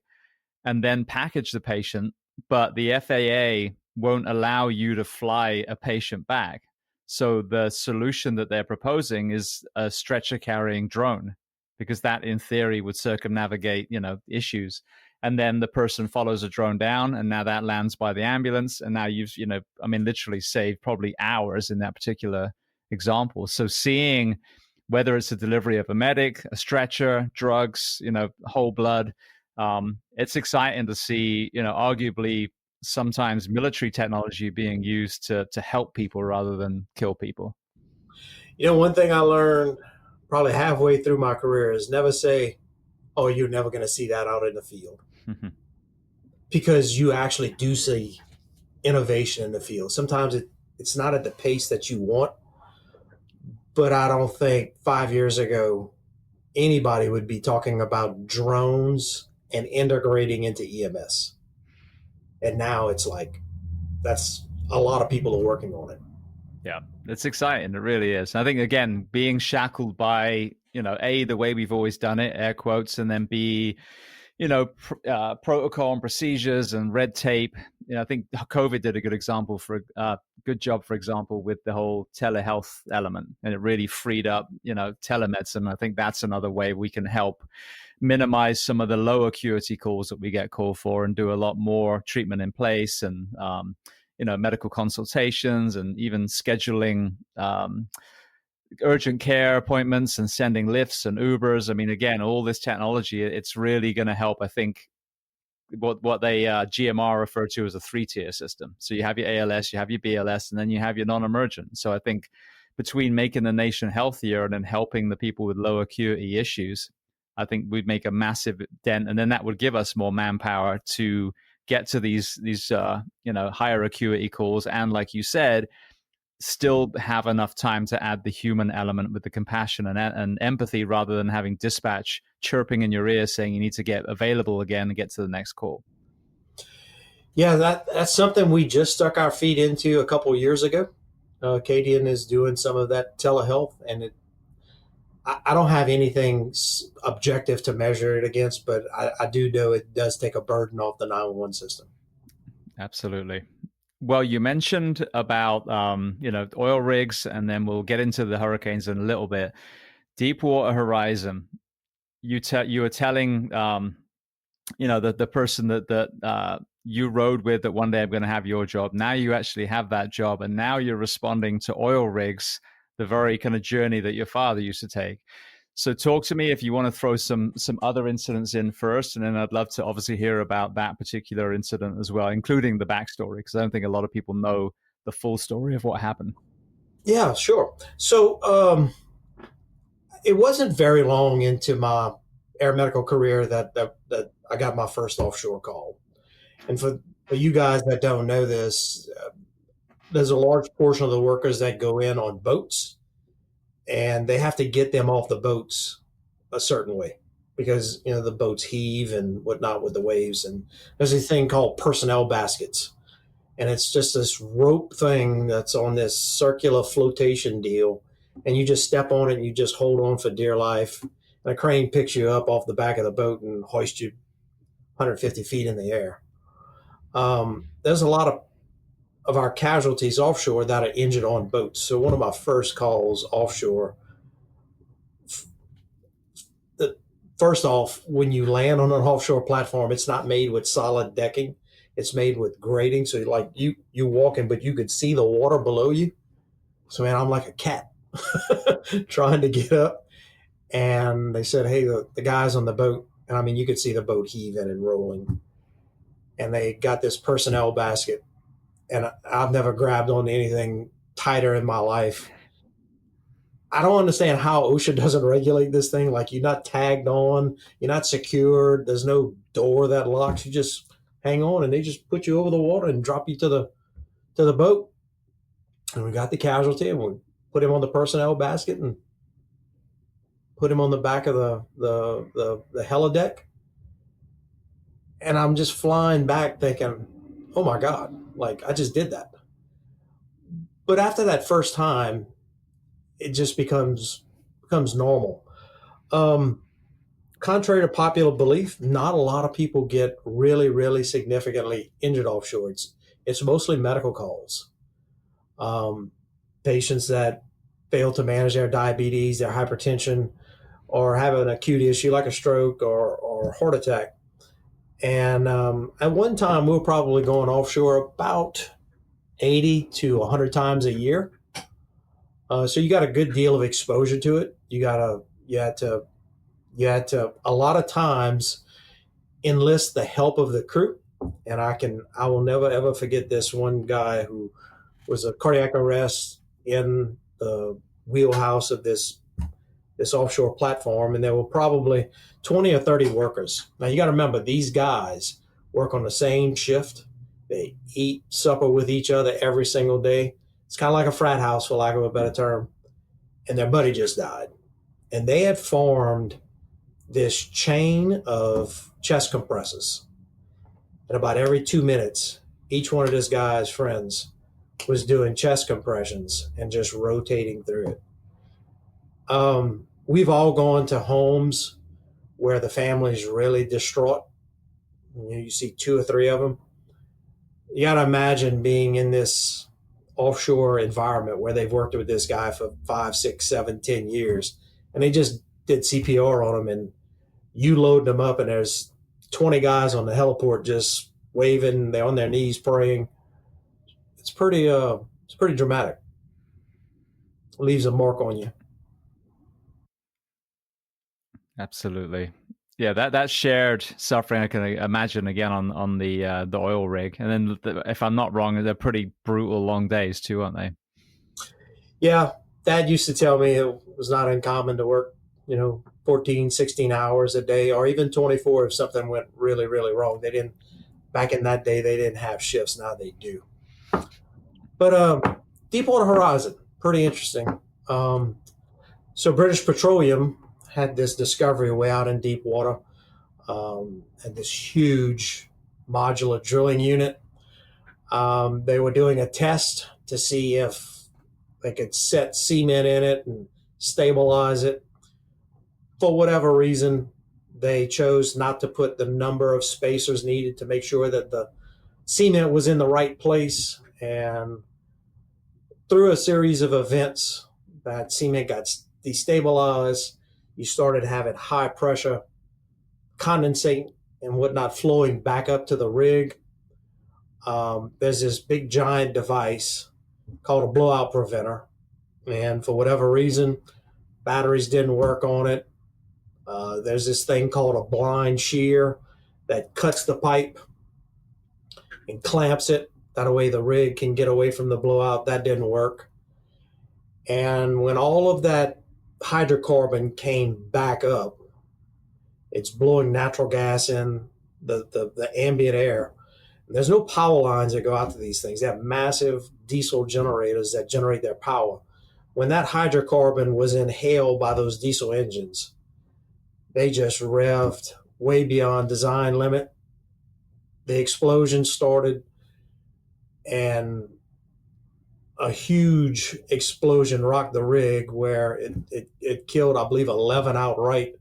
S1: and then package the patient, but the FAA won't allow you to fly a patient back. So the solution that they're proposing is a stretcher carrying drone, because that in theory would circumnavigate, issues. And then the person follows a drone down and now that lands by the ambulance. And now you've, literally saved probably hours in that particular example. So seeing whether it's a delivery of a medic, a stretcher, drugs, whole blood, it's exciting to see, arguably sometimes military technology being used to help people rather than kill people.
S2: One thing I learned probably halfway through my career is never say, oh, you're never going to see that out in the field. Because you actually do see innovation in the field. Sometimes it's not at the pace that you want, but I don't think 5 years ago anybody would be talking about drones and integrating into EMS. And now it's like, that's a lot of people are working on it.
S1: Yeah, it's exciting. It really is. I think, again, being shackled by, A, the way we've always done it, air quotes, and then B, protocol and procedures and red tape. I think COVID did a good job, for example, with the whole telehealth element, and it really freed up, telemedicine. I think that's another way we can help minimize some of the low acuity calls that we get called for and do a lot more treatment in place and, medical consultations and even scheduling, urgent care appointments and sending lifts and Ubers. I mean, again, all this technology, it's really going to help, I think, what they GMR refer to as a 3-tier system. So you have your ALS, you have your BLS, and then you have your non-emergent. So I think between making the nation healthier and then helping the people with low acuity issues, I think we'd make a massive dent. And then that would give us more manpower to get to these higher acuity calls. And like you said, still have enough time to add the human element with the compassion and empathy, rather than having dispatch chirping in your ear saying you need to get available again and get to the next call.
S2: Yeah, that's something we just stuck our feet into a couple of years ago. Acadian is doing some of that telehealth, and I don't have anything objective to measure it against, but I do know it does take a burden off the 911 system.
S1: Absolutely. Well, you mentioned about, oil rigs, and then we'll get into the hurricanes in a little bit. Deepwater Horizon, you were telling, the person that you rode with that one day I'm going to have your job. Now you actually have that job, and now you're responding to oil rigs, the very kind of journey that your father used to take. So talk to me, if you want to throw some other incidents in first, and then I'd love to obviously hear about that particular incident as well, including the backstory, because I don't think a lot of people know the full story of what happened.
S2: Yeah, sure. So it wasn't very long into my air medical career that I got my first offshore call. And for you guys that don't know this, there's a large portion of the workers that go in on boats, and they have to get them off the boats a certain way because, the boats heave and whatnot with the waves. And there's a thing called personnel baskets. And it's just this rope thing that's on this circular flotation deal. And you just step on it and you just hold on for dear life. And a crane picks you up off the back of the boat and hoists you 150 feet in the air. There's a lot of our casualties offshore that are injured on boats. So one of my first calls offshore, first off, when you land on an offshore platform, it's not made with solid decking. It's made with grating, so like you walking, but you could see the water below you. So man, I'm like a cat trying to get up. And they said, hey, the guys on the boat, and I mean, you could see the boat heaving and rolling. And they got this personnel basket, and I've never grabbed on anything tighter in my life. I don't understand how OSHA doesn't regulate this thing. Like, you're not tagged on, you're not secured. There's no door that locks. You just hang on, and they just put you over the water and drop you to the boat. And we got the casualty, and we put him on the personnel basket and put him on the back of the helideck. And I'm just flying back thinking, oh my God, like I just did that. But after that first time, it just becomes normal. Contrary to popular belief, not a lot of people get really, really significantly injured offshore. It's mostly medical calls. Patients that fail to manage their diabetes, their hypertension, or have an acute issue like a stroke or heart attack. And at one time, we were probably going offshore about 80 to 100 times a year. So you got a good deal of exposure to it. You had to a lot of times enlist the help of the crew. And I will never ever forget this one guy who was a cardiac arrest in the wheelhouse of this offshore platform, and there were probably 20 or 30 workers. Now, you got to remember, these guys work on the same shift. They eat supper with each other every single day. It's kind of like a frat house, for lack of a better term. And their buddy just died. And they had formed this chain of chest compresses. And about every 2 minutes, each one of this guy's friends was doing chest compressions and just rotating through it. We've all gone to homes where the family's really distraught. You see 2 or 3 of them. You got to imagine being in this offshore environment where they've worked with this guy for 5, 6, 7, 10 years, and they just did CPR on him, and you load them up, and there's 20 guys on the heliport just waving. They're on their knees praying. It's pretty dramatic. It leaves a mark on you.
S1: Absolutely. Yeah, that shared suffering I can imagine again on the oil rig. And then if I'm not wrong, they're pretty brutal long days too, aren't they?
S2: Yeah, Dad used to tell me it was not uncommon to work, 14, 16 hours a day, or even 24 if something went really, really wrong. Back in that day, they didn't have shifts. Now they do. But Deepwater Horizon, pretty interesting. So British Petroleum had this discovery way out in deep water, had this huge modular drilling unit. They were doing a test to see if they could set cement in it and stabilize it. For whatever reason, they chose not to put the number of spacers needed to make sure that the cement was in the right place. And through a series of events, that cement got destabilized. You started having high pressure condensate and whatnot flowing back up to the rig. There's this big giant device called a blowout preventer. And for whatever reason, batteries didn't work on it. There's this thing called a blind shear that cuts the pipe and clamps it. That way the rig can get away from the blowout. That didn't work. And when all of that hydrocarbon came back up, it's blowing natural gas in the ambient air. There's no power lines that go out to these things. They have massive diesel generators that generate their power. When that hydrocarbon was inhaled by those diesel engines, they just revved way beyond design limit. The explosion started, and a huge explosion rocked the rig where it killed, I believe, 11 outright.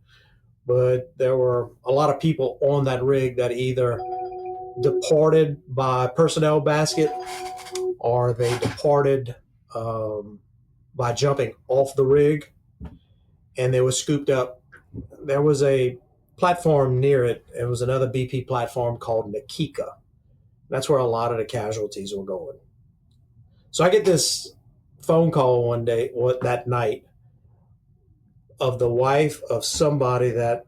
S2: But there were a lot of people on that rig that either departed by personnel basket or they departed by jumping off the rig, and they were scooped up. There was a platform near it. It was another BP platform called Nakika. That's where a lot of the casualties were going. So I get this phone call one day, that night, of the wife of somebody that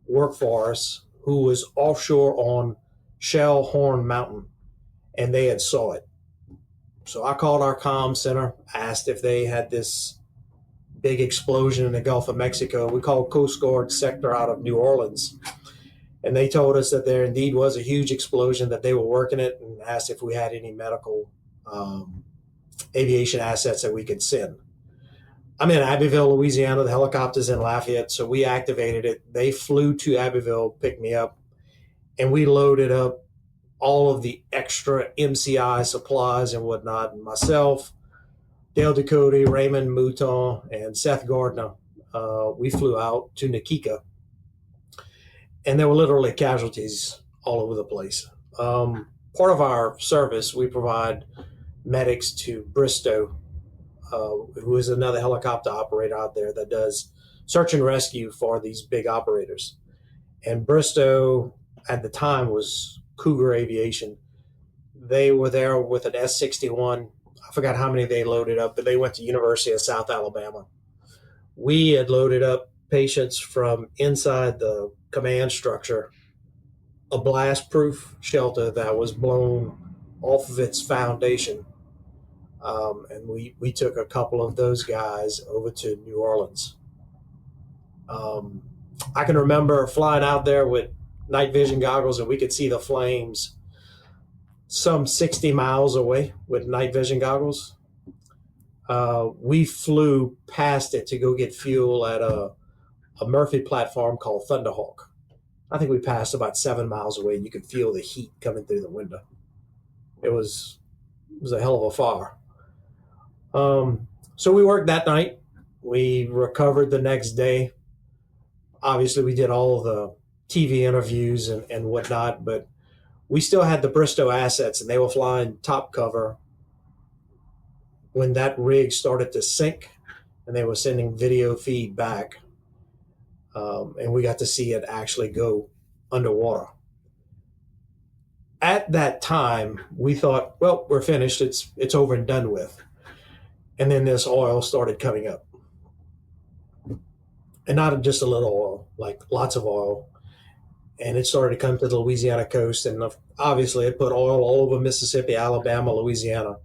S2: worked for us who was offshore on Shell Horn Mountain, and they had saw it. So I called our comm center, asked if they had this big explosion in the Gulf of Mexico. We called Coast Guard sector out of New Orleans, and they told us that there indeed was a huge explosion, that they were working it, and asked if we had any medical aviation assets that we could send. I'm in Abbeville, Louisiana. The helicopter's in Lafayette, so we activated it. They flew to Abbeville, picked me up, and we loaded up all of the extra MCI supplies and whatnot. And myself, Dale Ducote, Raymond Mouton, and Seth Gardner, we flew out to Nakika, and there were literally casualties all over the place. Part of our service, we provide medics to Bristow, who is another helicopter operator out there that does search and rescue for these big operators. And Bristow at the time was Cougar Aviation. They were there with an S-61. I forgot how many they loaded up, but they went to University of South Alabama. We had loaded up patients from inside the command structure, a blast-proof shelter that was blown off of its foundation. And we took a couple of those guys over to New Orleans. I can remember flying out there with night vision goggles, and we could see the flames some 60 miles away with night vision goggles. We flew past it to go get fuel at a Murphy platform called Thunderhawk. I think we passed about 7 miles away, and you could feel the heat coming through the window. It was a hell of a fire. So we worked that night. We recovered the next day. Obviously, we did all of the TV interviews and whatnot, but we still had the Bristow assets, and they were flying top cover when that rig started to sink, and they were sending video feed back. And we got to see it actually go underwater. At that time, we thought, well, we're finished. It's over and done with. And then this oil started coming up. And not just a little oil, like lots of oil. And it started to come to the Louisiana coast. And obviously, it put oil all over Mississippi, Alabama, Louisiana.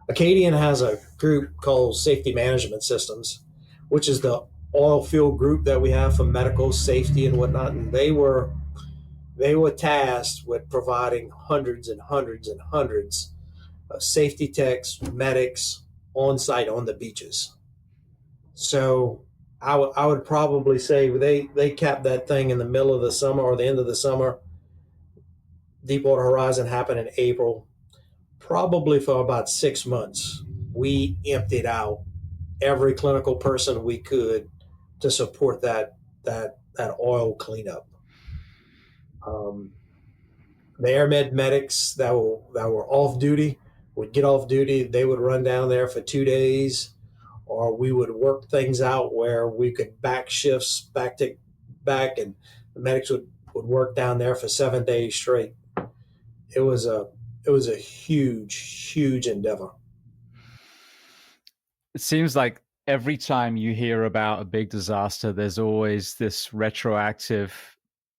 S2: Acadian has a group called Safety Management Systems, which is the oil field group that we have for medical safety and whatnot. And they were tasked with providing hundreds and hundreds and hundreds of safety techs, medics on site on the beaches. So I would probably say they capped that thing in the middle of the summer or the end of the summer. Deepwater Horizon happened in April. Probably for about 6 months, we emptied out every clinical person we could to support that oil cleanup. The air med medics that were off duty would get off duty. They would run down there for 2 days, or we would work things out where we could back shifts back, and the medics would work down there for 7 days straight. It was a huge endeavor.
S1: It seems like every time you hear about a big disaster, there's always this retroactive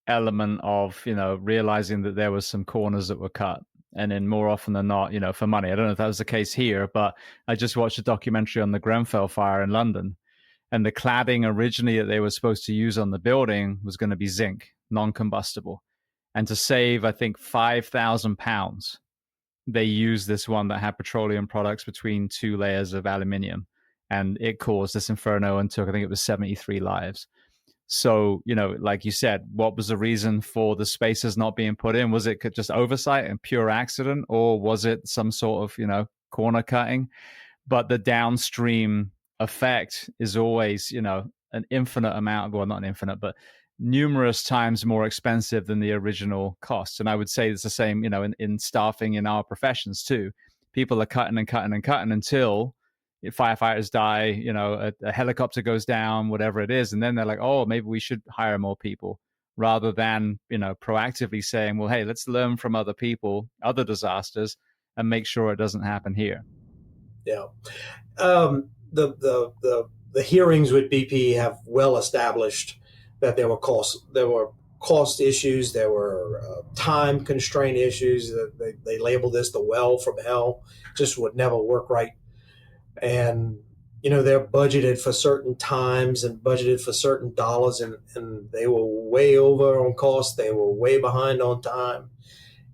S1: element of, realizing that there was some corners that were cut. And then more often than not, for money. I don't know if that was the case here, but I just watched a documentary on the Grenfell fire in London. And the cladding originally that they were supposed to use on the building was going to be zinc, non-combustible. And to save, I think, £5,000, they used this one that had petroleum products between 2 layers of aluminium. And it caused this inferno and took, I think it was 73 lives. So, like you said, what was the reason for the spacers not being put in? Was it just oversight and pure accident, or was it some sort of, corner cutting? But the downstream effect is always, an infinite amount, well, not an infinite, but numerous times more expensive than the original cost. And I would say it's the same, in staffing in our professions too. People are cutting and cutting and cutting until firefighters die, a helicopter goes down, whatever it is. And then they're like, oh, maybe we should hire more people. rather than, proactively saying, well, hey, let's learn from other people, other disasters, and make sure it doesn't happen here.
S2: Yeah. The hearings with BP have well established that there were cost issues, there were time constraint issues. They labeled this the well from hell, just would never work right. And they're budgeted for certain times and budgeted for certain dollars, and they were way over on cost. They were way behind on time,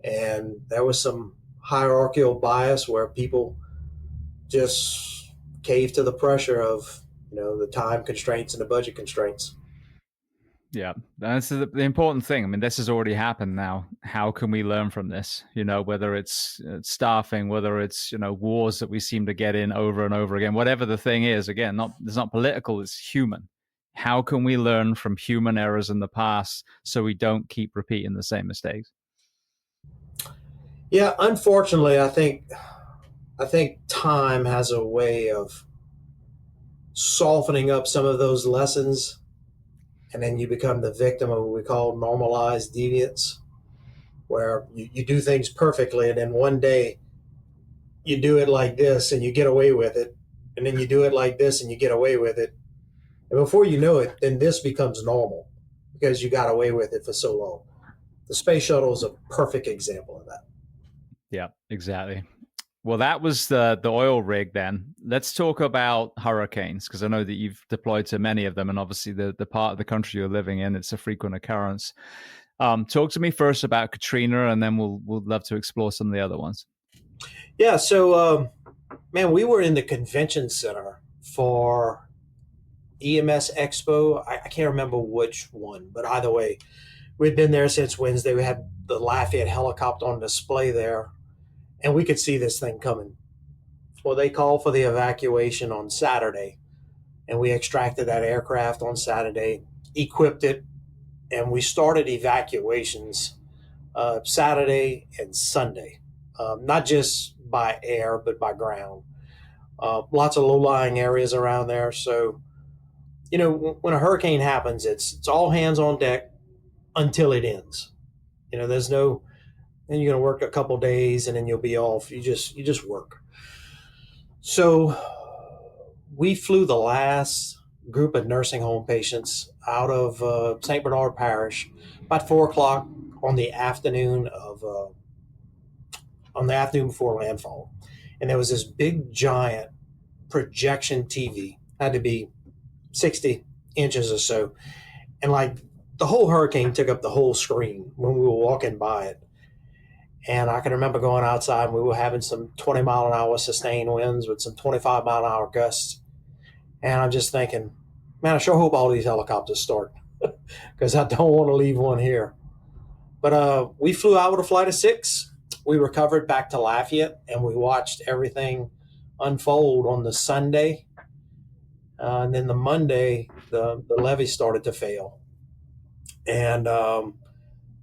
S2: and there was some hierarchical bias where people just cave to the pressure of the time constraints and the budget constraints.
S1: Yeah, that's the important thing. I mean, this has already happened now. How can we learn from this? Whether it's staffing, whether it's wars that we seem to get in over and over again, whatever the thing is. Again, it's not political; it's human. How can we learn from human errors in the past so we don't keep repeating the same mistakes?
S2: Yeah, unfortunately, I think time has a way of softening up some of those lessons, and then you become the victim of what we call normalized deviance, where you do things perfectly, and then one day you do it like this and you get away with it, and then you do it like this and you get away with it, and before you know it, then this becomes normal because you got away with it for so long. The space shuttle is a perfect example of that.
S1: Yeah, exactly. Well, that was the oil rig then. Let's talk about hurricanes, because I know that you've deployed to many of them, and obviously the part of the country you're living in, it's a frequent occurrence. Talk to me first about Katrina, and then we'll love to explore some of the other ones.
S2: Yeah, so man, we were in the convention center for EMS Expo. I can't remember which one, but either way, we'd been there since Wednesday. We had the Lafayette helicopter on display there, and we could see this thing coming. Well, they called for the evacuation on Saturday, and we extracted that aircraft on Saturday, equipped it, and we started evacuations Saturday and Sunday, not just by air, but by ground. Lots of low-lying areas around there. So, when a hurricane happens, it's all hands on deck until it ends. There's no, and you're going to work a couple days and then you'll be off. You just work. So we flew the last group of nursing home patients out of St. Bernard Parish about 4 o'clock on the afternoon before landfall. And there was this big giant projection TV, had to be 60 inches or so. And like the whole hurricane took up the whole screen when we were walking by it. And I can remember going outside and we were having some 20 mile an hour sustained winds with some 25 mile an hour gusts. And I'm just thinking, man, I sure hope all these helicopters start because I don't want to leave one here. But we flew out with a flight of 6. We recovered back to Lafayette and we watched everything unfold on the Sunday. And then the Monday, the levee started to fail. And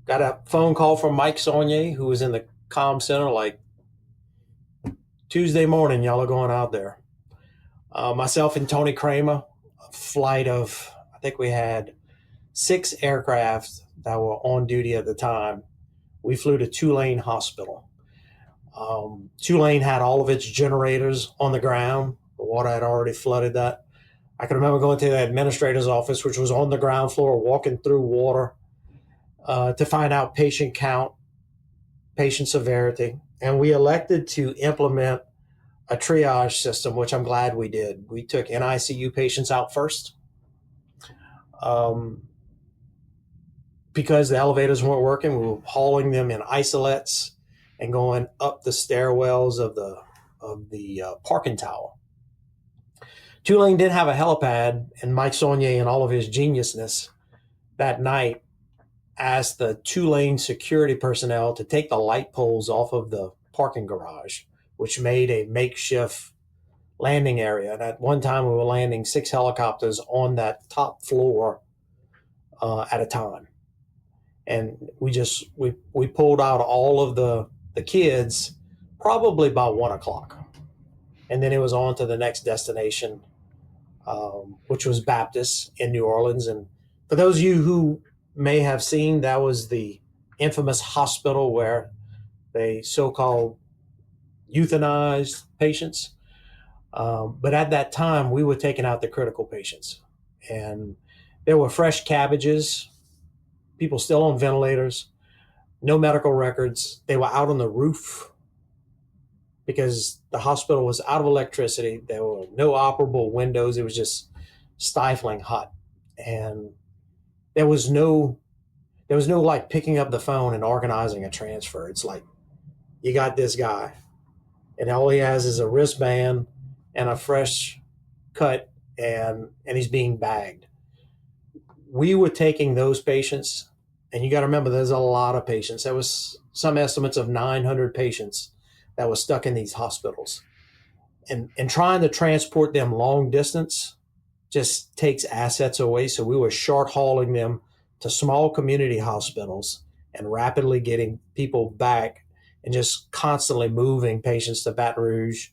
S2: got a phone call from Mike Saunier, who was in the comm center, like, Tuesday morning, y'all are going out there. Myself and Tony Kramer, a flight of, I think we had 6 aircraft that were on duty at the time. We flew to Tulane Hospital. Tulane had all of its generators on the ground. The water had already flooded that. I can remember going to the administrator's office, which was on the ground floor, walking through water to find out patient count, patient severity. And we elected to implement a triage system, which I'm glad we did. We took NICU patients out first because the elevators weren't working. We were hauling them in isolates and going up the stairwells of the parking tower. Tulane did have a helipad, and Mike Saunier, in all of his geniusness, that night asked the Tulane security personnel to take the light poles off of the parking garage, which made a makeshift landing area. And at one time, we were landing 6 helicopters on that top floor at a time. And we pulled out all of the kids probably by 1 o'clock. And then it was on to the next destination, which was Baptist in New Orleans. And for those of you who may have seen, that was the infamous hospital where they so-called euthanized patients. But at that time, we were taking out the critical patients. And there were fresh cabbages, people still on ventilators, no medical records. They were out on the roof because the hospital was out of electricity. There were no operable windows. It was just stifling hot. And there was no like picking up the phone and organizing a transfer. It's like, you got this guy, and all he has is a wristband and a fresh cut, and he's being bagged. We were taking those patients, and you got to remember, there's a lot of patients. There was some estimates of 900 patients that were stuck in these hospitals, and trying to transport them long distance just takes assets away. So we were short hauling them to small community hospitals and rapidly getting people back, and just constantly moving patients to Baton Rouge,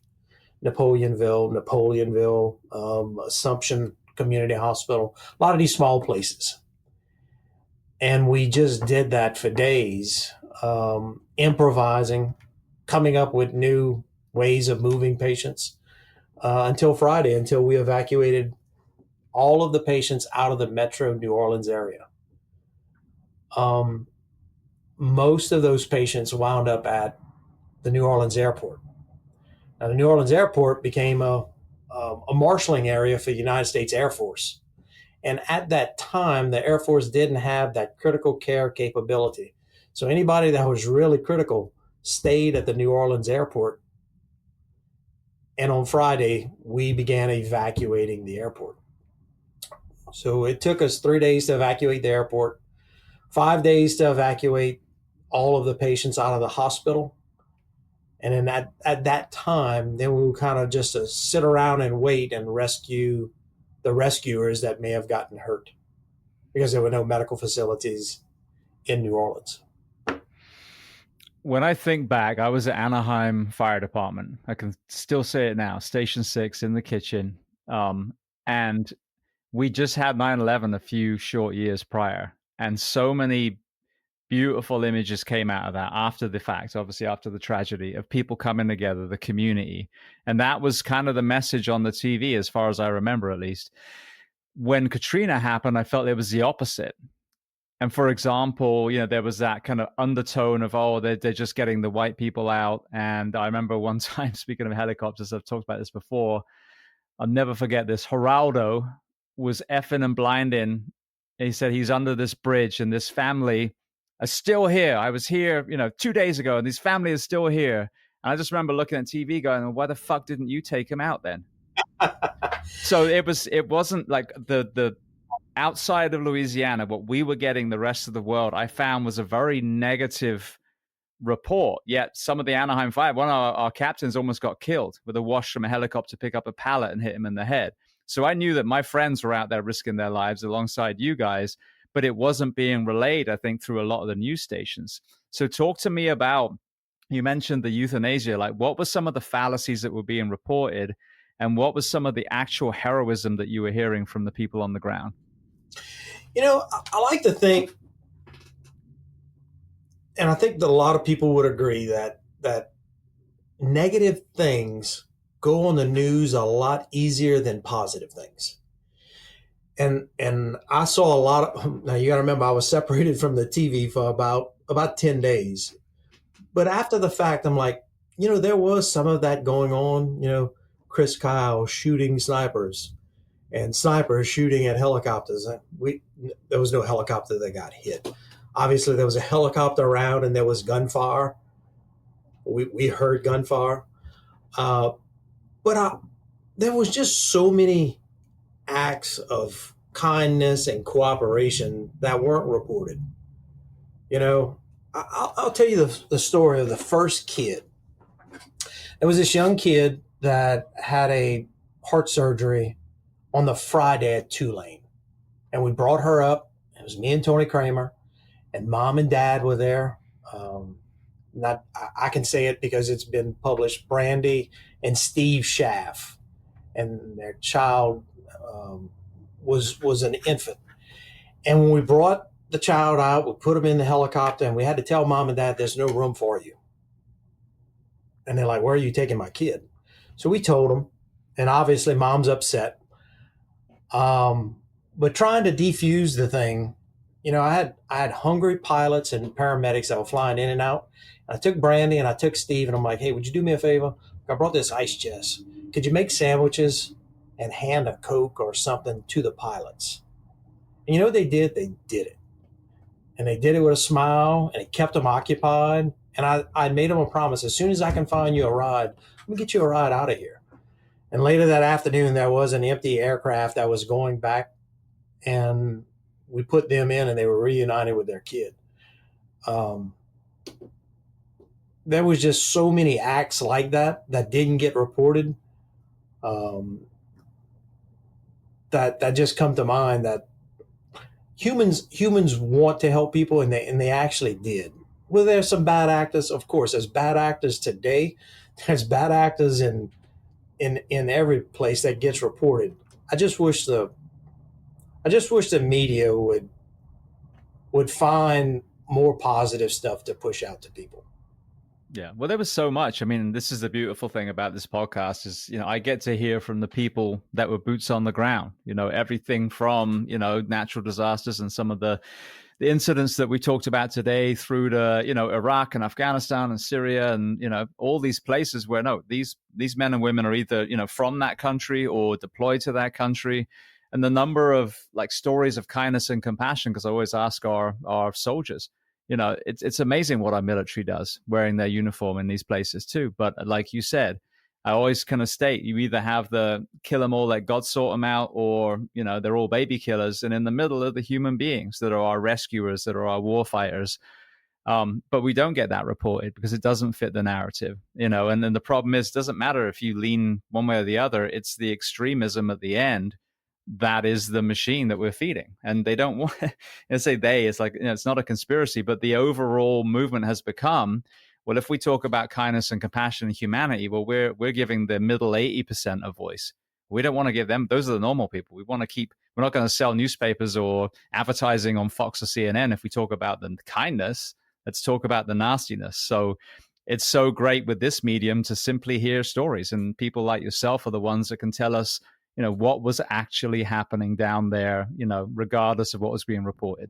S2: Napoleonville, Assumption Community Hospital, a lot of these small places. And we just did that for days, improvising, coming up with new ways of moving patients, until Friday, until we evacuated all of the patients out of the metro New Orleans area. Most of those patients wound up at the New Orleans airport. Now, the New Orleans airport became a marshaling area for the United States Air Force. And at that time, the Air Force didn't have that critical care capability. So anybody that was really critical stayed at the New Orleans airport. And on Friday, we began evacuating the airport. So it took us 3 days to evacuate the airport, 5 days to evacuate all of the patients out of the hospital. And then at that time, then we would kind of just sit around and wait and rescue the rescuers that may have gotten hurt, because there were no medical facilities in New Orleans.
S1: When I think back, I was at Anaheim Fire Department. I can still say it now, Station 6 in the kitchen. And we just had 9/11 a few short years prior. And so many beautiful images came out of that after the fact, obviously after the tragedy, of people coming together, the community. And that was kind of the message on the TV, as far as I remember, at least. When Katrina happened, I felt it was the opposite. And for example, there was that kind of undertone of, oh, they're just getting the white people out. And I remember one time, speaking of helicopters, I've talked about this before, I'll never forget this. Geraldo was effing and blinding. He said he's under this bridge and this family are still here. I was here, 2 days ago, and this family is still here. And I just remember looking at TV going, well, why the fuck didn't you take him out then? So it wasn't like the outside of Louisiana, what we were getting the rest of the world, I found, was a very negative report. Yet some of the Anaheim fire, one of our captains almost got killed with a wash from a helicopter pick up a pallet and hit him in the head. So I knew that my friends were out there risking their lives alongside you guys, but it wasn't being relayed, I think, through a lot of the news stations. So talk to me about, you mentioned the euthanasia, like what were some of the fallacies that were being reported, and what was some of the actual heroism that you were hearing from the people on the ground?
S2: I like to think, and I think that a lot of people would agree, that negative things go on the news a lot easier than positive things. And I saw a lot of, now you got to remember, I was separated from the TV for about 10 days. But after the fact, I'm like, there was some of that going on, Chris Kyle shooting snipers and snipers shooting at helicopters. There was no helicopter that got hit. Obviously, there was a helicopter around and there was gunfire. We heard gunfire. But there was just so many acts of kindness and cooperation that weren't reported. I'll tell you the story of the first kid. There was this young kid that had a heart surgery on the Friday at Tulane. And we brought her up. It was me and Tony Kramer, and mom and dad were there. I can say it because it's been published, Brandy and Steve Schaff, and their child was an infant. And when we brought the child out, we put him in the helicopter, and we had to tell mom and dad there's no room for you. And they're like, where are you taking my kid? So we told them, and obviously mom's upset. But trying to defuse the thing, I had hungry pilots and paramedics that were flying in and out. And I took Brandy and I took Steve, and I'm like, hey, would you do me a favor? I brought this ice chest. Could you make sandwiches and hand a Coke or something to the pilots? And you know what they did? They did it. And they did it with a smile, and it kept them occupied. And I made them a promise. As soon as I can find you a ride, let me get you a ride out of here. And later that afternoon, there was an empty aircraft that was going back, and we put them in, and they were reunited with their kid. There was just so many acts like that didn't get reported. That just come to mind, that humans want to help people, and they actually did. Well, there's some bad actors, of course. There's bad actors today. There's bad actors in every place that gets reported. I just wish the media would find more positive stuff to push out to people.
S1: Yeah, well, there was so much. I mean, this is the beautiful thing about this podcast is, I get to hear from the people that were boots on the ground, everything from, natural disasters and some of the incidents that we talked about today through to, Iraq and Afghanistan and Syria and, all these places where, these men and women are either, from that country or deployed to that country. And the number of stories of kindness and compassion, because I always ask our soldiers, it's amazing what our military does wearing their uniform in these places too. But like you said, I always kind of state, you either have the kill them all, let God sort them out, or, they're all baby killers. And in the middle are the human beings that are our rescuers, that are our war fighters. But we don't get that reported because it doesn't fit the narrative, and then the problem is, it doesn't matter if you lean one way or the other. It's the extremism at the end that is the machine that we're feeding. And they don't want to say it's like, it's not a conspiracy, but the overall movement has become, well, if we talk about kindness and compassion and humanity, well, we're giving the middle 80% a voice. We don't want to give them, those are the normal people. We're not going to sell newspapers or advertising on Fox or CNN. If we talk about the kindness, let's talk about the nastiness. So it's so great with this medium to simply hear stories, and people like yourself are the ones that can tell us, what was actually happening down there, regardless of what was being reported.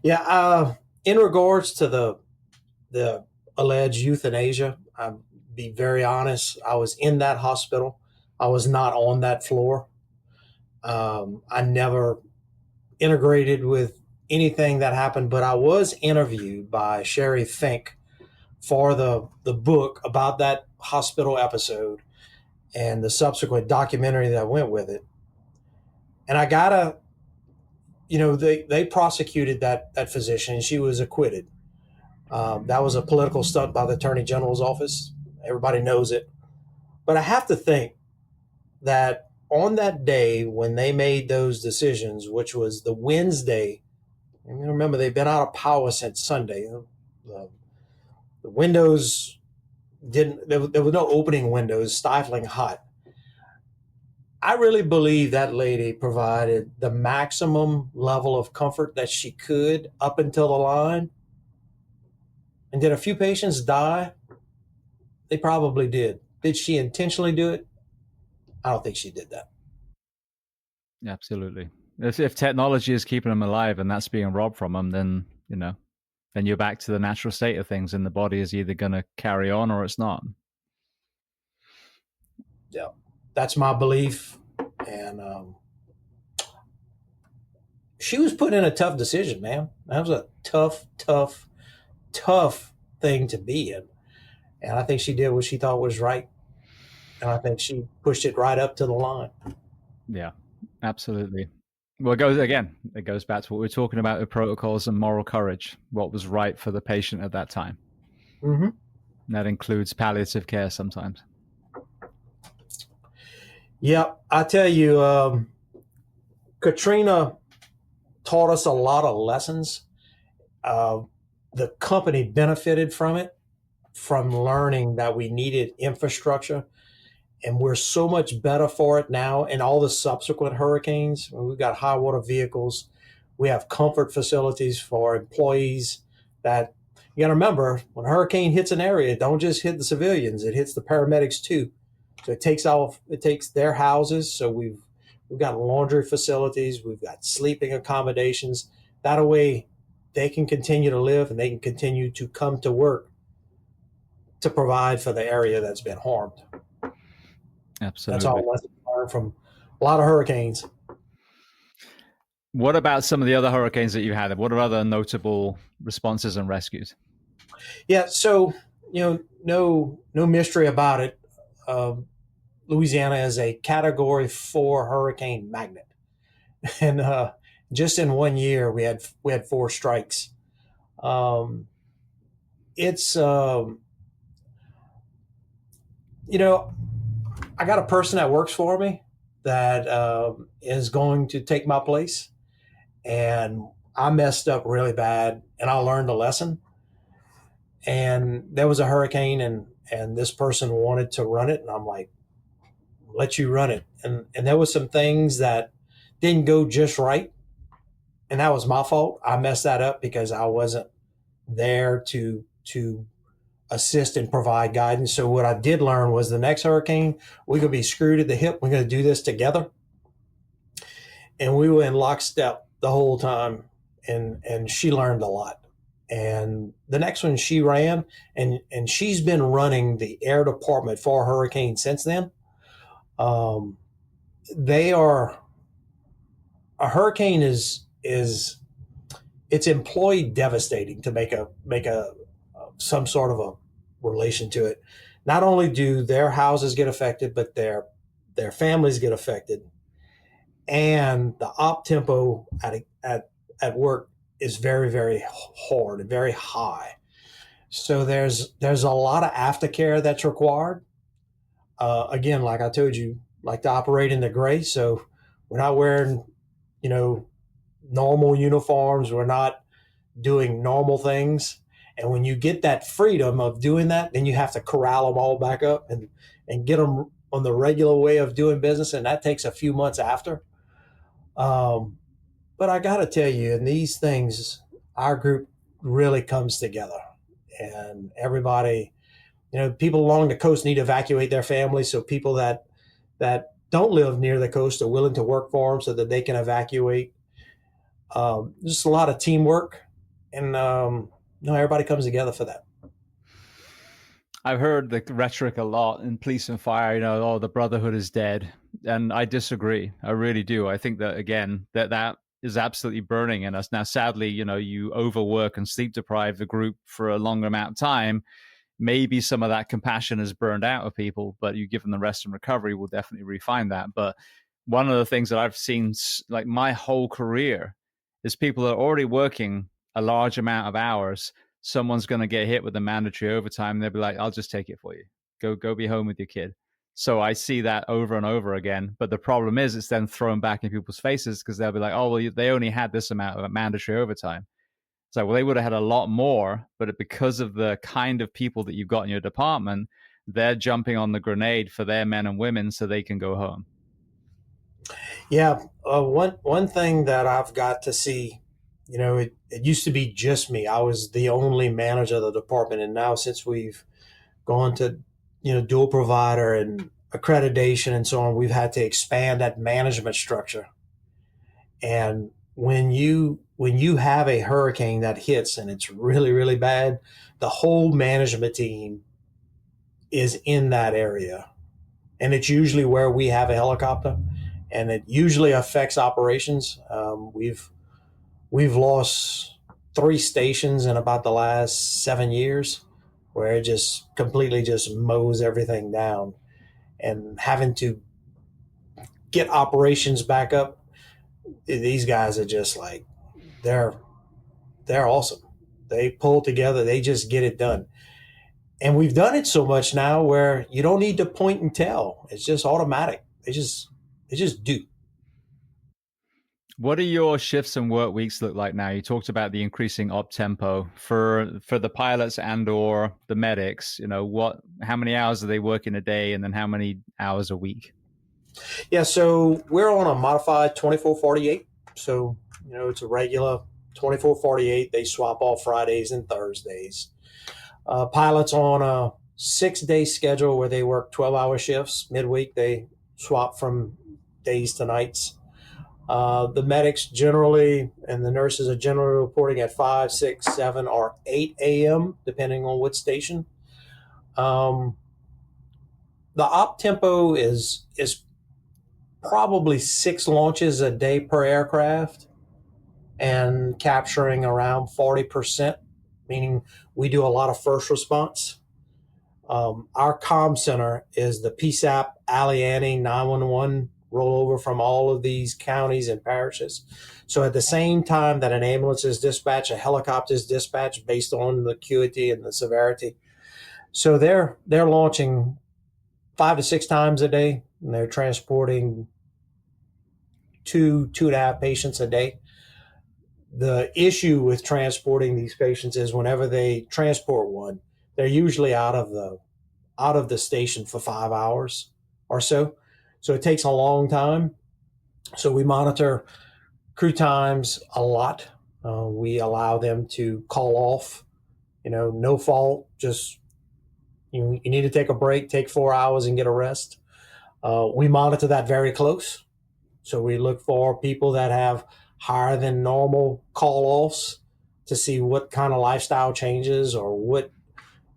S2: Yeah. In regards to the alleged euthanasia, I'll be very honest. I was in that hospital. I was not on that floor. I never integrated with anything that happened, but I was interviewed by Sherry Fink for the book about that hospital episode and the subsequent documentary that went with it. And I gotta, they prosecuted that physician, and she was acquitted. That was a political stunt by the Attorney General's office. Everybody knows it. But I have to think that on that day when they made those decisions, which was the Wednesday, and remember, they've been out of power since Sunday. The windows there was no opening windows, stifling hot. I really believe that lady provided the maximum level of comfort that she could up until the line. And did a few patients die? They probably did. Did she intentionally do it? I don't think she did that.
S1: Absolutely. If technology is keeping them alive and that's being robbed from them, then, then you're back to the natural state of things, and the body is either going to carry on or it's not.
S2: Yeah, that's my belief. And she was put in a tough decision, man. That was a tough thing to be in. And I think she did what she thought was right. And I think she pushed it right up to the line.
S1: Yeah, absolutely. Well, it goes back to what we were talking about with protocols and moral courage, what was right for the patient at that time.
S2: Mm-hmm.
S1: That includes palliative care sometimes.
S2: Yeah, I tell you, Katrina taught us a lot of lessons. The company benefited from it, from learning that we needed infrastructure. And we're so much better for it now. And all the subsequent hurricanes, we've got high water vehicles. We have comfort facilities for employees that you got to remember when a hurricane hits an area, it don't just hit the civilians, it hits the paramedics too. So it takes their houses. So we've got laundry facilities, we've got sleeping accommodations. That way they can continue to live and they can continue to come to work to provide for the area that's been harmed. That's
S1: Absolutely.
S2: all lessons learned from a lot of hurricanes.
S1: What about some of the other hurricanes that you had? What are other notable responses and rescues?
S2: Yeah, so no mystery about it. Louisiana is a Category 4 hurricane magnet, and just in 1 year we had 4 strikes. Um, it's I got a person that works for me that is going to take my place, and I messed up really bad, and I learned a lesson. And there was a hurricane, and this person wanted to run it, and I'm like, let you run it. And there was some things that didn't go just right, and that was my fault. I messed that up because I wasn't there to assist and provide guidance. So what I did learn was the next hurricane, we're gonna be screwed at the hip. We're gonna do this together. And we were in lockstep the whole time, and she learned a lot. And the next one she ran, and she's been running the air department for hurricane since then. They are a hurricane is it's employee devastating to make a some sort of a relation to it. Not only do their houses get affected, but their families get affected, and the op tempo at work is very, very hard and very high. So there's a lot of aftercare that's required. Again, like I told you, like to operate in the gray. So we're not wearing, normal uniforms. We're not doing normal things. And when you get that freedom of doing that, then you have to corral them all back up and get them on the regular way of doing business. And that takes a few months after. But I got to tell you, in these things, our group really comes together, and everybody, people along the coast need to evacuate their families. So people that don't live near the coast are willing to work for them so that they can evacuate. Just a lot of teamwork, and everybody comes together for that.
S1: I've heard the rhetoric a lot in police and fire, oh, the brotherhood is dead. And I disagree. I really do. I think that, again, that is absolutely burning in us. Now, sadly, you overwork and sleep deprive the group for a longer amount of time. Maybe some of that compassion is burned out of people, but you give them the rest and recovery, we'll definitely refine that. But one of the things that I've seen, like my whole career, is people that are already working a large amount of hours. Someone's going to get hit with the mandatory overtime. They'll be like, I'll just take it for you. Go be home with your kid. So I see that over and over again. But the problem is it's then thrown back in people's faces because they'll be like, oh, well, they only had this amount of mandatory overtime. It's like, well, they would have had a lot more, but because of the kind of people that you've got in your department, they're jumping on the grenade for their men and women so they can go home.
S2: Yeah. One thing that I've got to see, it used to be just me. I was the only manager of the department. And now since we've gone to, dual provider and accreditation and so on, we've had to expand that management structure. And when you have a hurricane that hits and it's really, really bad, the whole management team is in that area. And it's usually where we have a helicopter, and it usually affects operations. We've lost 3 stations in about the last 7 years, where it just completely just mows everything down, and having to get operations back up. These guys are just like, they're awesome. They pull together. They just get it done. And we've done it so much now where you don't need to point and tell. It's just automatic. They just do.
S1: What do your shifts and work weeks look like now? You talked about the increasing op tempo for the pilots and or the medics. How many hours are they working a day, and then how many hours a week?
S2: Yeah, so we're on a modified 24/48. So It's a regular 24/48. They swap off Fridays and Thursdays. Pilots on a 6-day schedule where they work 12-hour shifts. Midweek, they swap from days to nights. The medics generally and the nurses are generally reporting at 5, 6, 7, or 8 a.m., depending on what station. The op tempo is probably 6 launches a day per aircraft and capturing around 40%, meaning we do a lot of first response. Our comm center is the PSAP, Allegheny, 911 rollover from all of these counties and parishes. So at the same time that an ambulance is dispatched, a helicopter is dispatched based on the acuity and the severity. So they're launching 5 to 6 times a day, and they're transporting 2.5 patients a day. The issue with transporting these patients is whenever they transport one, they're usually out of the station for 5 hours or so. So it takes a long time. So we monitor crew times a lot. We allow them to call off, no fault, just you need to take a break, take 4 hours and get a rest. We monitor that very close. So we look for people that have higher than normal call-offs to see what kind of lifestyle changes or what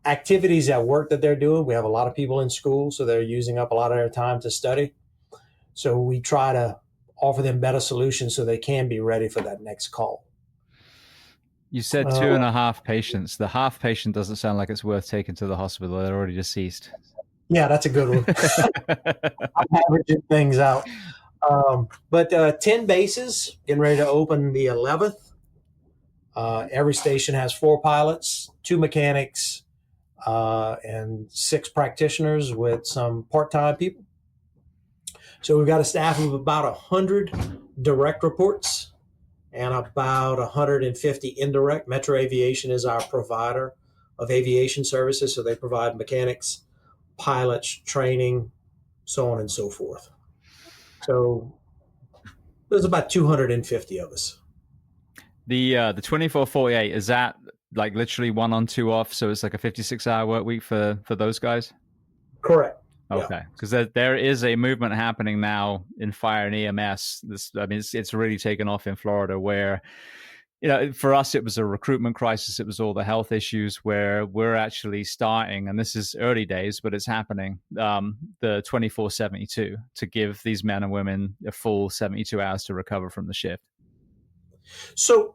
S2: activities at work that they're doing. We have a lot of people in school, so they're using up a lot of their time to study. So we try to offer them better solutions so they can be ready for that next call.
S1: You said 2.5 patients. The half patient doesn't sound like it's worth taking to the hospital. They're already deceased.
S2: Yeah, that's a good one. I'm averaging things out. But 10 bases, getting ready to open the 11th. Every station has 4 pilots, 2 mechanics, and 6 practitioners with some part-time people. So we've got a staff of about 100 direct reports and about 150 indirect. Metro Aviation is our provider of aviation services, so they provide mechanics, pilots, training, so on and so forth. So there's about 250 of us.
S1: The 24/48, is that like literally 1 on 2 off? So it's like a 56-hour work week for those guys?
S2: Correct.
S1: Okay, because there is a movement happening now in fire and EMS. It's really taken off in Florida, where, for us it was a recruitment crisis. It was all the health issues, where we're actually starting, and this is early days, but it's happening. The 24/72 to give these men and women a full 72 hours to recover from the shift. So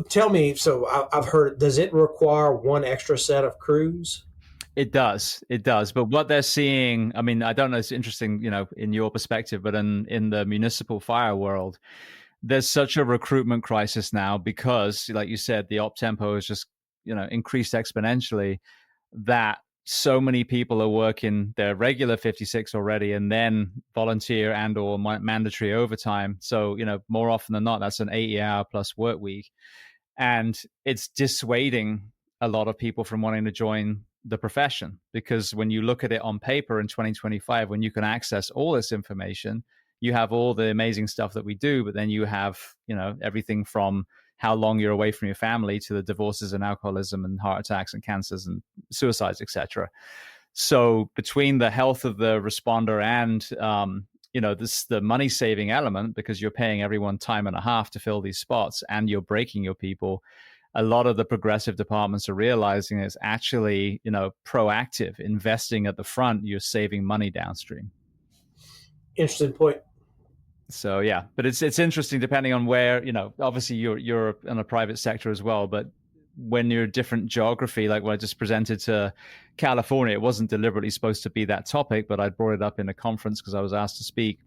S2: tell me, I've heard, does it require 1 extra set of crews?
S1: It does. But what they're seeing, I don't know, it's interesting, in your perspective, but in the municipal fire world, there's such a recruitment crisis now because, like you said, the op tempo has just, increased exponentially, that so many people are working their regular 56 already and then volunteer and or mandatory overtime. So, more often than not, that's an 80-hour plus work week. And it's dissuading a lot of people from wanting to join the profession, because when you look at it on paper in 2025, when you can access all this information, you have all the amazing stuff that we do, but then you have, everything from how long you're away from your family to the divorces and alcoholism and heart attacks and cancers and suicides, etc. So between the health of the responder and, the money saving element, because you're paying everyone time and a half to fill these spots and you're breaking your people, a lot of the progressive departments are realizing it's actually, proactive investing at the front. You're saving money downstream.
S2: Interesting point.
S1: So yeah, but it's interesting depending on where, obviously you're in a private sector as well, but when you're a different geography, like when I just presented to California, it wasn't deliberately supposed to be that topic, but I brought it up in a conference because I was asked to speak.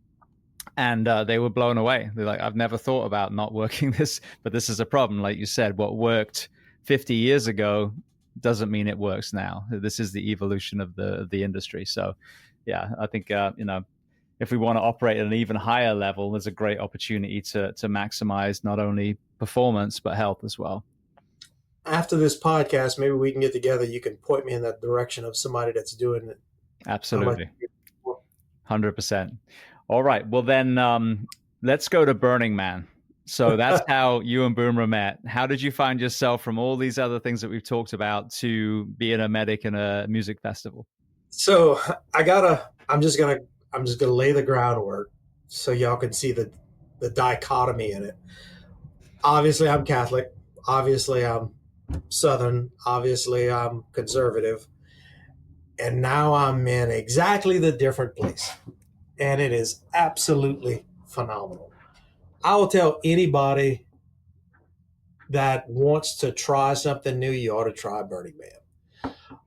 S1: And they were blown away. They're like, I've never thought about not working this, but this is a problem. Like you said, what worked 50 years ago doesn't mean it works now. This is the evolution of the industry. So yeah, I think, if we want to operate at an even higher level, there's a great opportunity to maximize not only performance, but health as well.
S2: After this podcast, maybe we can get together. You can point me in that direction of somebody that's doing it.
S1: Absolutely. 100%. All right. Well, then let's go to Burning Man. So that's how you and Boomer met. How did you find yourself from all these other things that we've talked about to being a medic in a music festival?
S2: So I'm just gonna lay the groundwork so y'all can see the dichotomy in it. Obviously, I'm Catholic. Obviously, I'm Southern. Obviously, I'm conservative. And now I'm in exactly the different place. And it is absolutely phenomenal. I will tell anybody that wants to try something new, you ought to try Burning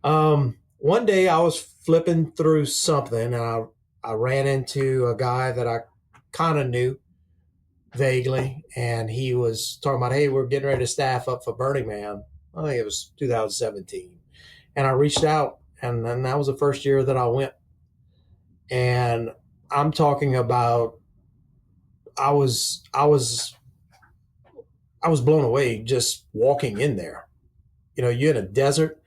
S2: Man. One day I was flipping through something and I ran into a guy that I kind of knew vaguely, and he was talking about, hey, we're getting ready to staff up for Burning Man. I think it was 2017. And I reached out, and then that was the first year that I went. And I'm talking about I was I was I was blown away just walking in there. You know, you're in a desert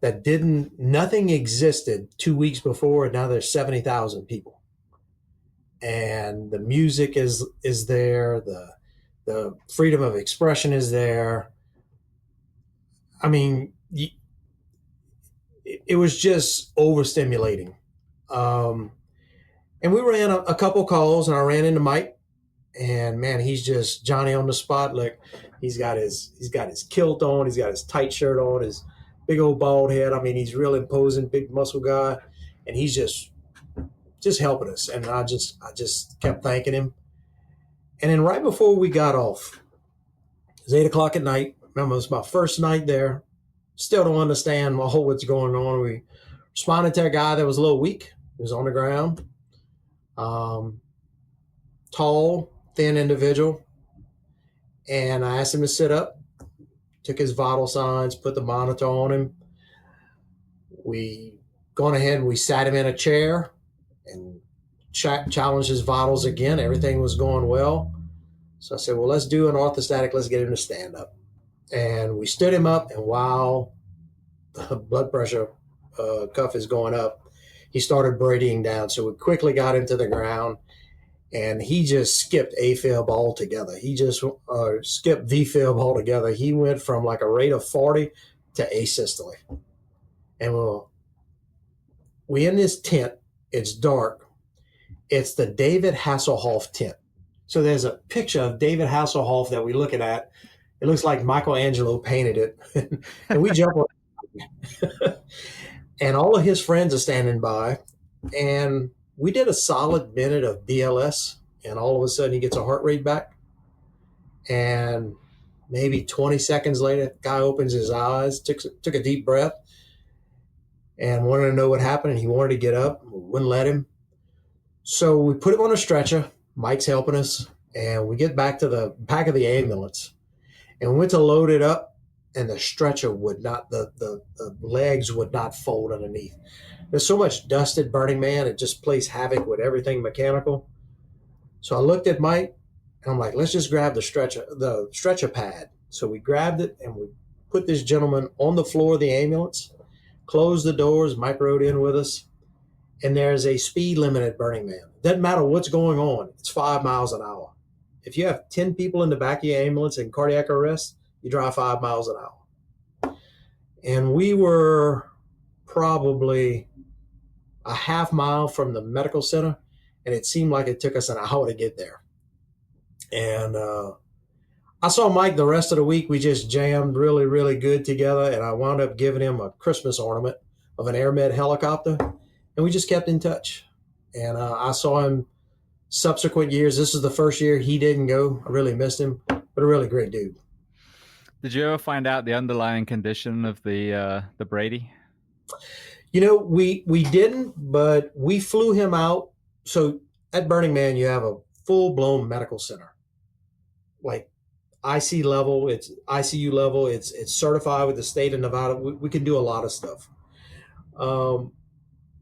S2: that didn't nothing existed 2 weeks before, and now there's 70,000 people. And the music is there, the freedom of expression is there. I mean, it was just overstimulating. Um, and we ran a couple calls, and I ran into Mike, and man, he's just Johnny on the spot. Like he's got his kilt on, he's got his tight shirt on, his big old bald head. I mean, he's real imposing, big muscle guy, and he's just helping us. And I just kept thanking him. And then right before we got off, it was 8 o'clock at night. Remember, it was my first night there. Still don't understand what's going on. We responded to a guy that was a little weak. He was on the ground. Um, Tall, thin individual. And I asked him to sit up, took his vital signs, put the monitor on him. We gone ahead and we sat him in a chair and challenged his vitals again. Everything was going well. So I said, well, let's do an orthostatic. Let's get him to stand up. And we stood him up, and while the blood pressure cuff is going up, he started bradying down. So we quickly got him to the ground, and he just skipped AFib altogether. He just skipped VFib altogether. He went from like a rate of 40 to asystole. And we in this tent. It's dark. It's the David Hasselhoff tent. So there's a picture of David Hasselhoff that we're looking at. It looks like Michelangelo painted it. And we jump on and all of his friends are standing by. And we did a solid minute of BLS. And all of a sudden he gets a heart rate back. And maybe 20 seconds later, the guy opens his eyes, took a deep breath, and wanted to know what happened. And he wanted to get up. We wouldn't let him. So we put him on a stretcher. Mike's helping us. And we get back to the back of the ambulance. And we went to load it up, and the stretcher would not, the legs would not fold underneath. There's so much dust at Burning Man, it just plays havoc with everything mechanical. So I looked at Mike, and I'm like, let's just grab the stretcher pad. So we grabbed it, and we put this gentleman on the floor of the ambulance, closed the doors. Mike rode in with us, and there's a speed limit at Burning Man. Doesn't matter what's going on, it's 5 miles an hour. If you have 10 people in the back of your ambulance in cardiac arrest, you drive 5 miles an hour. And we were probably a half mile from the medical center, and it seemed like it took us an hour to get there. And I saw Mike the rest of the week. We just jammed really, really good together, and I wound up giving him a Christmas ornament of an AirMed helicopter, and we just kept in touch. And I saw him subsequent years. This is the first year he didn't go. I really missed him, but a really great dude.
S1: Did you ever find out the underlying condition of the Brady?
S2: You know, we didn't, but we flew him out. So at Burning Man, you have a full-blown medical center, like IC level. It's ICU level. It's certified with the state of Nevada. We can do a lot of stuff.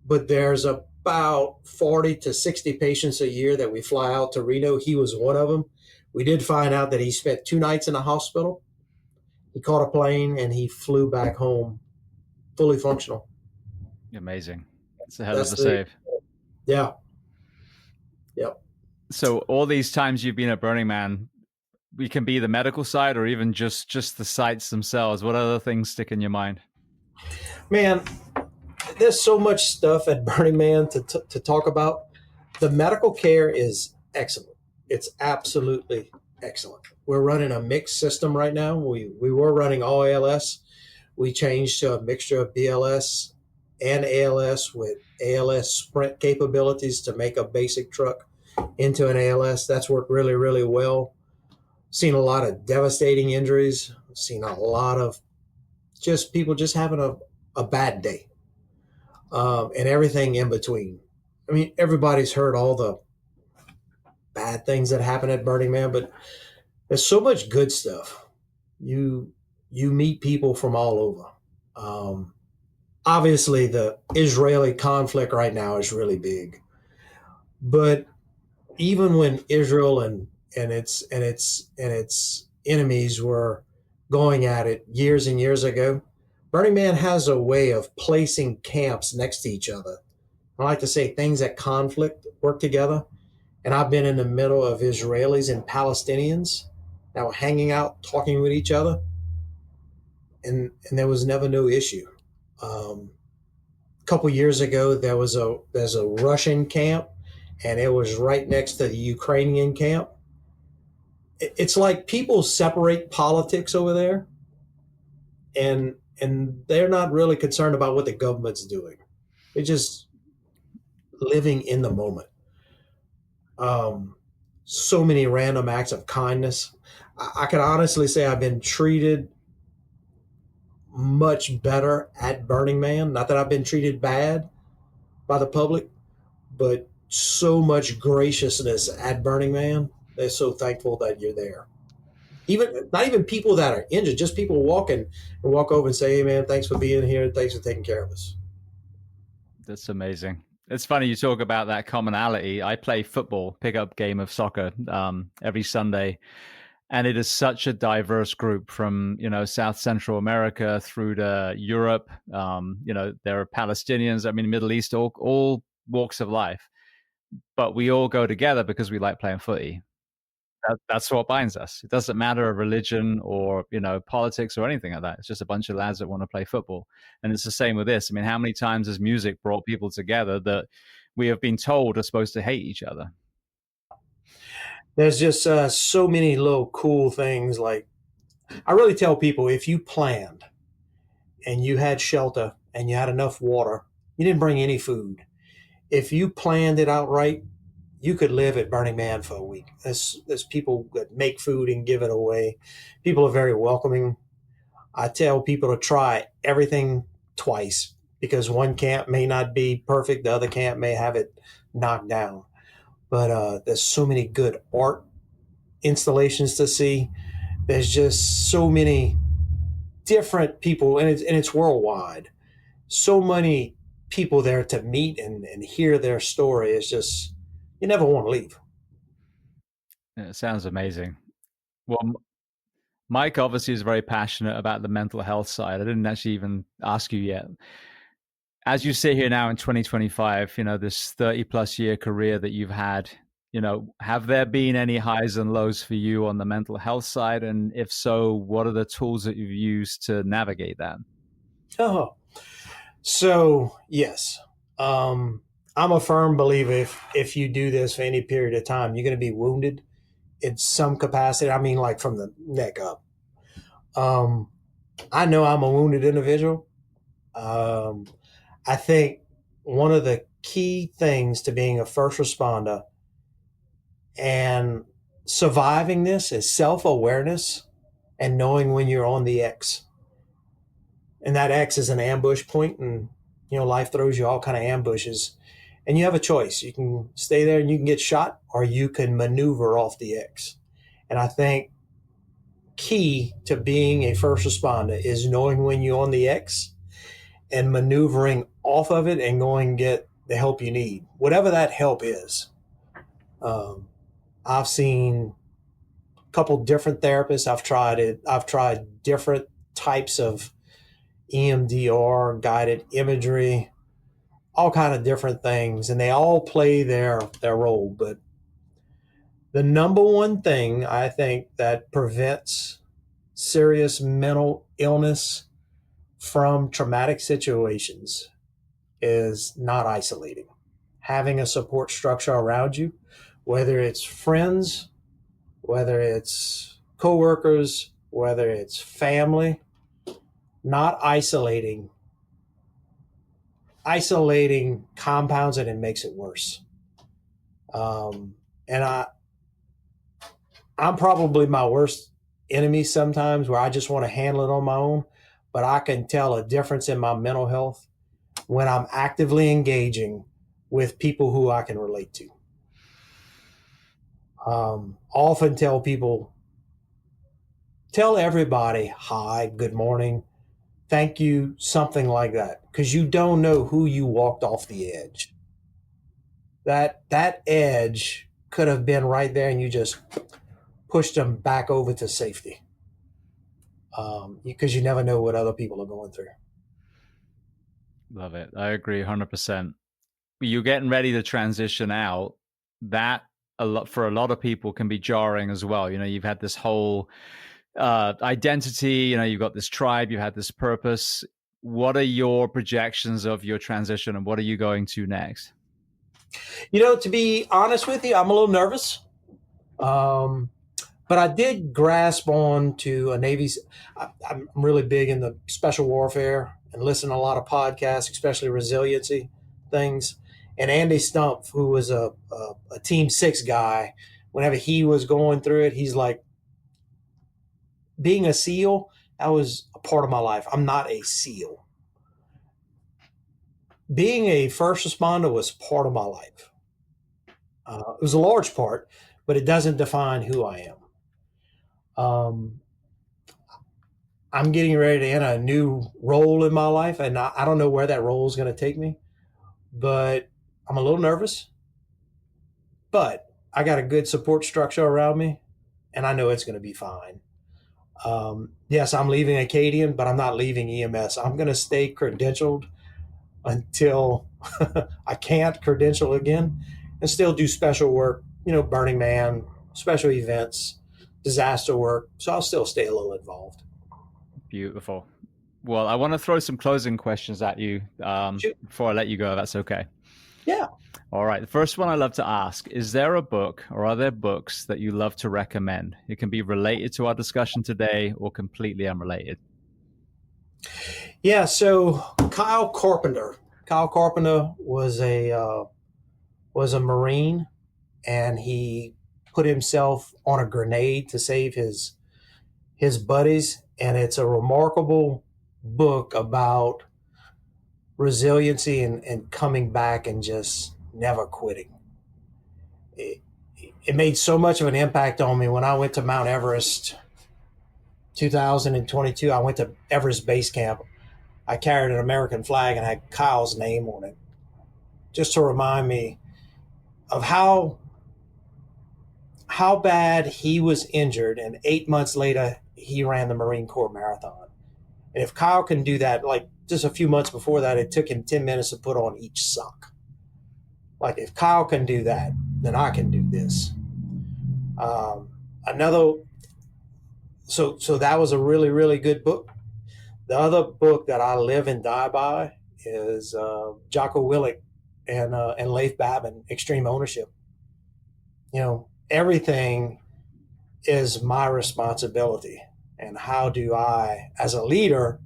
S2: But there's about 40 to 60 patients a year that we fly out to Reno. He was one of them. We did find out that he spent 2 nights in the hospital. He caught a plane and he flew back home fully functional.
S1: Amazing. It's a hell of a save.
S2: Yeah. Yep.
S1: So all these times you've been at Burning Man, We can be the medical side or even just the sites themselves. What other things stick in your mind?
S2: Man, there's so much stuff at Burning Man to talk about. The medical care is excellent. It's absolutely excellent. We're running a mixed system right now. We were running all ALS. We changed to a mixture of BLS and ALS with ALS sprint capabilities to make a basic truck into an ALS. That's worked really, really well. Seen a lot of devastating injuries. Seen a lot of just people just having a bad day, and everything in between. I mean, everybody's heard all the bad things that happen at Burning Man, but there's so much good stuff. You you meet people from all over. Obviously, the Israeli conflict right now is really big, but even when Israel and its enemies were going at it years and years ago, Burning Man has a way of placing camps next to each other. I like to say things that conflict work together. And I've been in the middle of Israelis and Palestinians that were hanging out, talking with each other, and there was never no issue. A couple years ago, there's a Russian camp, and it was right next to the Ukrainian camp. It's like people separate politics over there, and they're not really concerned about what the government's doing. They're just living in the moment. Um, so many random acts of kindness. I can honestly say I've been treated much better at Burning Man. Not that I've been treated bad by the public, but so much graciousness at Burning Man. They're so thankful that you're there. Even not even people that are injured, just people walking and walk over and say, "Hey, man, thanks for being here. Thanks for taking care of us."
S1: That's amazing. It's funny you talk about that commonality. I play football, pickup game of soccer, every Sunday, and it is such a diverse group from South Central America through to Europe. There are Palestinians. I mean, Middle East, all walks of life, but we all go together because we like playing footy. That's what binds us. It doesn't matter a religion or politics or anything like that. It's just a bunch of lads that want to play football, and it's the same with this. I mean, how many times has music brought people together that we have been told are supposed to hate each other?
S2: There's just so many little cool things. Like I really tell people, if you planned and you had shelter and you had enough water, you didn't bring any food. If you planned it out right, you could live at Burning Man for a week. There's people that make food and give it away. People are very welcoming. I tell people to try everything twice because one camp may not be perfect, the other camp may have it knocked down. But there's so many good art installations to see. There's just so many different people, and it's worldwide. So many people there to meet and hear their story. It's just you never want to leave.
S1: Yeah, it sounds amazing. Well, Mike obviously is very passionate about the mental health side. I didn't actually even ask you yet. As you sit here now in 2025, this 30 plus year career that you've had, have there been any highs and lows for you on the mental health side? And if so, what are the tools that you've used to navigate that?
S2: Oh, so yes, I'm a firm believer if you do this for any period of time, you're going to be wounded in some capacity. I mean, like from the neck up. Um, I know I'm a wounded individual. Um, I think one of the key things to being a first responder and surviving this is self awareness and knowing when you're on the X. And that X is an ambush point, and life throws you all kind of ambushes, and you have a choice. You can stay there and you can get shot, or you can maneuver off the X. And I think key to being a first responder is knowing when you're on the X and maneuvering off of it and going and get the help you need, whatever that help is. Um, I've seen a couple different therapists. I've tried it. I've tried different types of EMDR, guided imagery, all kind of different things, and they all play their role. But The number one thing I think that prevents serious mental illness from traumatic situations is not isolating. Having a support structure around you, whether it's friends, whether it's coworkers, whether it's family, not isolating. Isolating compounds it and makes it worse. And I'm probably my worst enemy sometimes, where I just want to handle it on my own, but I can tell a difference in my mental health when I'm actively engaging with people who I can relate to. Often tell everybody, hi, good morning, thank you, something like that, because you don't know who you walked off the edge. That edge could have been right there, and you just pushed them back over to safety, because you never know what other people are going through.
S1: Love it. I agree 100%. You're getting ready to transition out. That for a lot of people can be jarring as well. You've had this whole identity, you've got this tribe, you've had this purpose. What are your projections of your transition, and what are you going to next?
S2: To be honest with you, I'm a little nervous. But I did grasp on to a Navy's. I'm really big in the special warfare and listen to a lot of podcasts, especially resiliency things. And Andy Stumpf, who was a Team 6 guy, whenever he was going through it, he's like, being a SEAL, that was a part of my life. I'm not a SEAL. Being a first responder was part of my life. It was a large part, but it doesn't define who I am. I'm getting ready to enter a new role in my life, and I don't know where that role is going to take me, but I'm a little nervous. But I got a good support structure around me, and I know it's going to be fine. Yes, I'm leaving Acadian, but I'm not leaving EMS. I'm going to stay credentialed until I can't credential again, and still do special work, Burning Man, special events, disaster work. So I'll still stay a little involved.
S1: Beautiful. Well, I want to throw some closing questions at you before I let you go, if that's okay.
S2: Yeah.
S1: All right. The first one I love to ask, is there a book or are there books that you love to recommend? It can be related to our discussion today or completely unrelated.
S2: Yeah. So Kyle Carpenter was a Marine, and he put himself on a grenade to save his buddies. And it's a remarkable book about resiliency and coming back and just never quitting. It made so much of an impact on me when I went to Mount Everest 2022. I went to Everest Base Camp. I carried an American flag and had Kyle's name on it, just to remind me of how bad he was injured. And 8 months later, he ran the Marine Corps Marathon. And if Kyle can do that, like just a few months before that, it took him 10 minutes to put on each sock. Like, if Kyle can do that, then I can do this. So that was a really, really good book. The other book that I live and die by is Jocko Willink and Leif Babin, Extreme Ownership. Everything is my responsibility. And how do I, as a leader,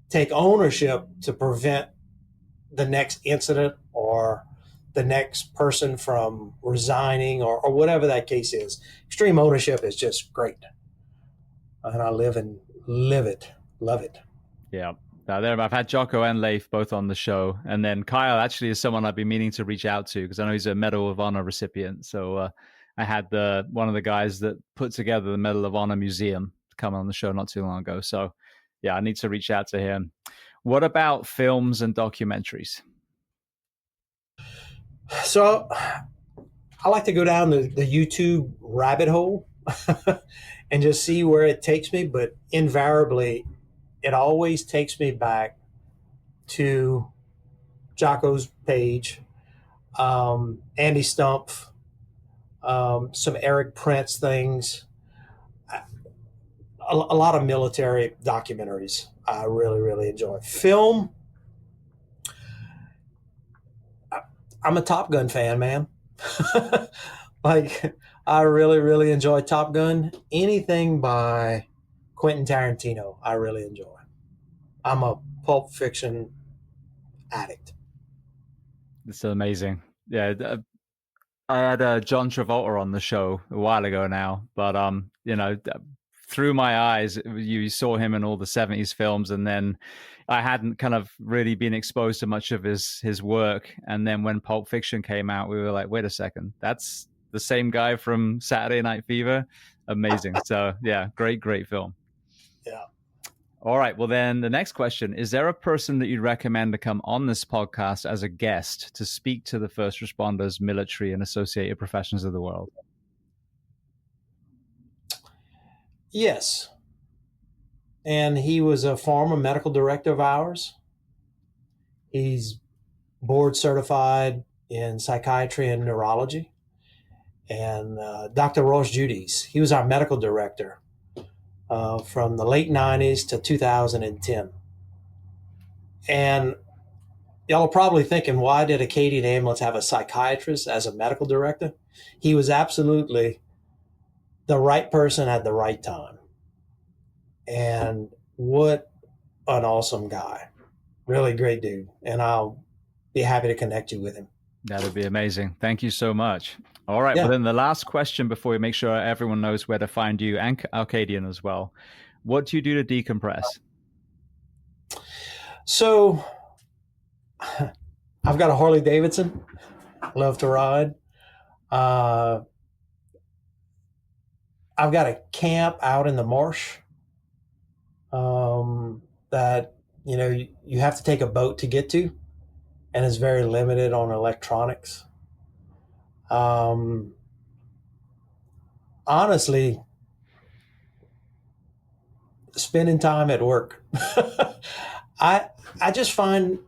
S2: take ownership to prevent the next incident or the next person from resigning or whatever that case is. Extreme ownership is just great. And I live and live it, love it.
S1: Yeah. I've had Jocko and Leif both on the show. And then Kyle actually is someone I've been meaning to reach out to, because I know he's a Medal of Honor recipient. So I had one of the guys that put together the Medal of Honor Museum come on the show not too long ago. So yeah, I need to reach out to him. What about films and documentaries?
S2: So I like to go down the YouTube rabbit hole and just see where it takes me. But invariably, it always takes me back to Jocko's page, Andy Stumpf, some Eric Prince things, a lot of military documentaries. I really, really enjoy. Film, I'm a Top Gun fan, man. Like, I really, really enjoy Top Gun. Anything by Quentin Tarantino, I really enjoy. I'm a Pulp Fiction addict.
S1: It's amazing. Yeah, I had John Travolta on the show a while ago now, but through my eyes, you saw him in all the '70s films, and then I hadn't kind of really been exposed to much of his work. And then when Pulp Fiction came out, we were like, wait a second, that's the same guy from Saturday Night Fever. Amazing. So yeah, great film.
S2: Yeah.
S1: All right. Well, then the next question, is there a person that you'd recommend to come on this podcast as a guest to speak to the first responders, military, and associated professions of the world?
S2: Yes. And he was a former medical director of ours. He's board certified in psychiatry and neurology. And Dr. Ross Judice, he was our medical director from the late 90s to 2010. And y'all are probably thinking, why did Acadian Ambulance have a psychiatrist as a medical director? He was absolutely the right person at the right time. And what an awesome guy. Really great dude. And I'll be happy to connect you with him.
S1: That'd be amazing. Thank you so much. All right.
S2: Yeah.
S1: Well, then the last question before we make sure everyone knows where to find you and Acadian as well. What do you do to decompress?
S2: So I've got a Harley Davidson. Love to ride. I've got a camp out in the marsh that, you have to take a boat to get to, and it's very limited on electronics. Honestly, spending time at work. I just find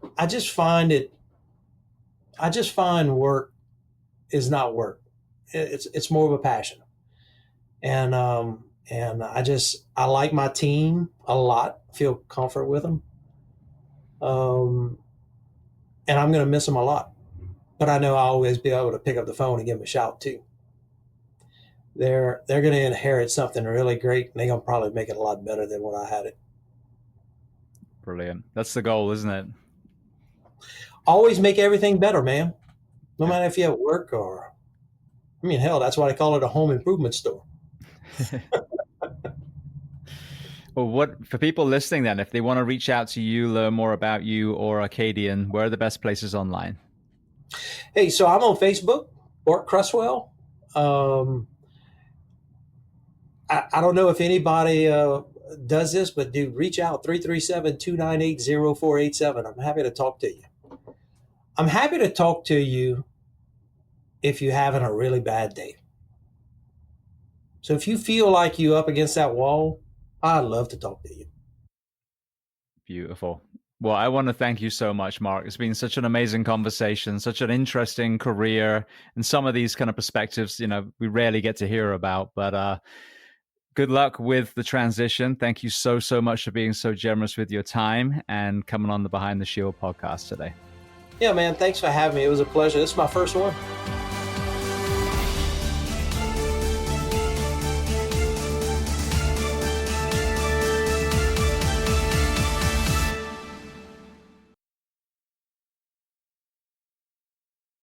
S2: work is not work. It's more of a passion. And I like my team a lot, feel comfort with them. And I'm going to miss them a lot, but I know I'll always be able to pick up the phone and give them a shout too. They're going to inherit something really great, and they're going to probably make it a lot better than when I had it.
S1: Brilliant. That's the goal, isn't it?
S2: Always make everything better, man. No matter if you have work or, hell, that's why they call it a home improvement store.
S1: Well, for people listening then, if they want to reach out to you, learn more about you or Acadian, where are the best places online?
S2: Hey, so I'm on Facebook, Marc Creswell. I don't know if anybody does this, but dude, reach out, 337-298-0487. I'm happy to talk to you. I'm happy to talk to you if you're having a really bad day. So if you feel like you're up against that wall, I'd love to talk to you.
S1: Beautiful. Well, I want to thank you so much, Marc. It's been such an amazing conversation, such an interesting career, and some of these kind of perspectives, we rarely get to hear about. But good luck with the transition. Thank you so much for being so generous with your time and coming on the Behind the Shield podcast today.
S2: Yeah, man. Thanks for having me. It was a pleasure. This is my first one.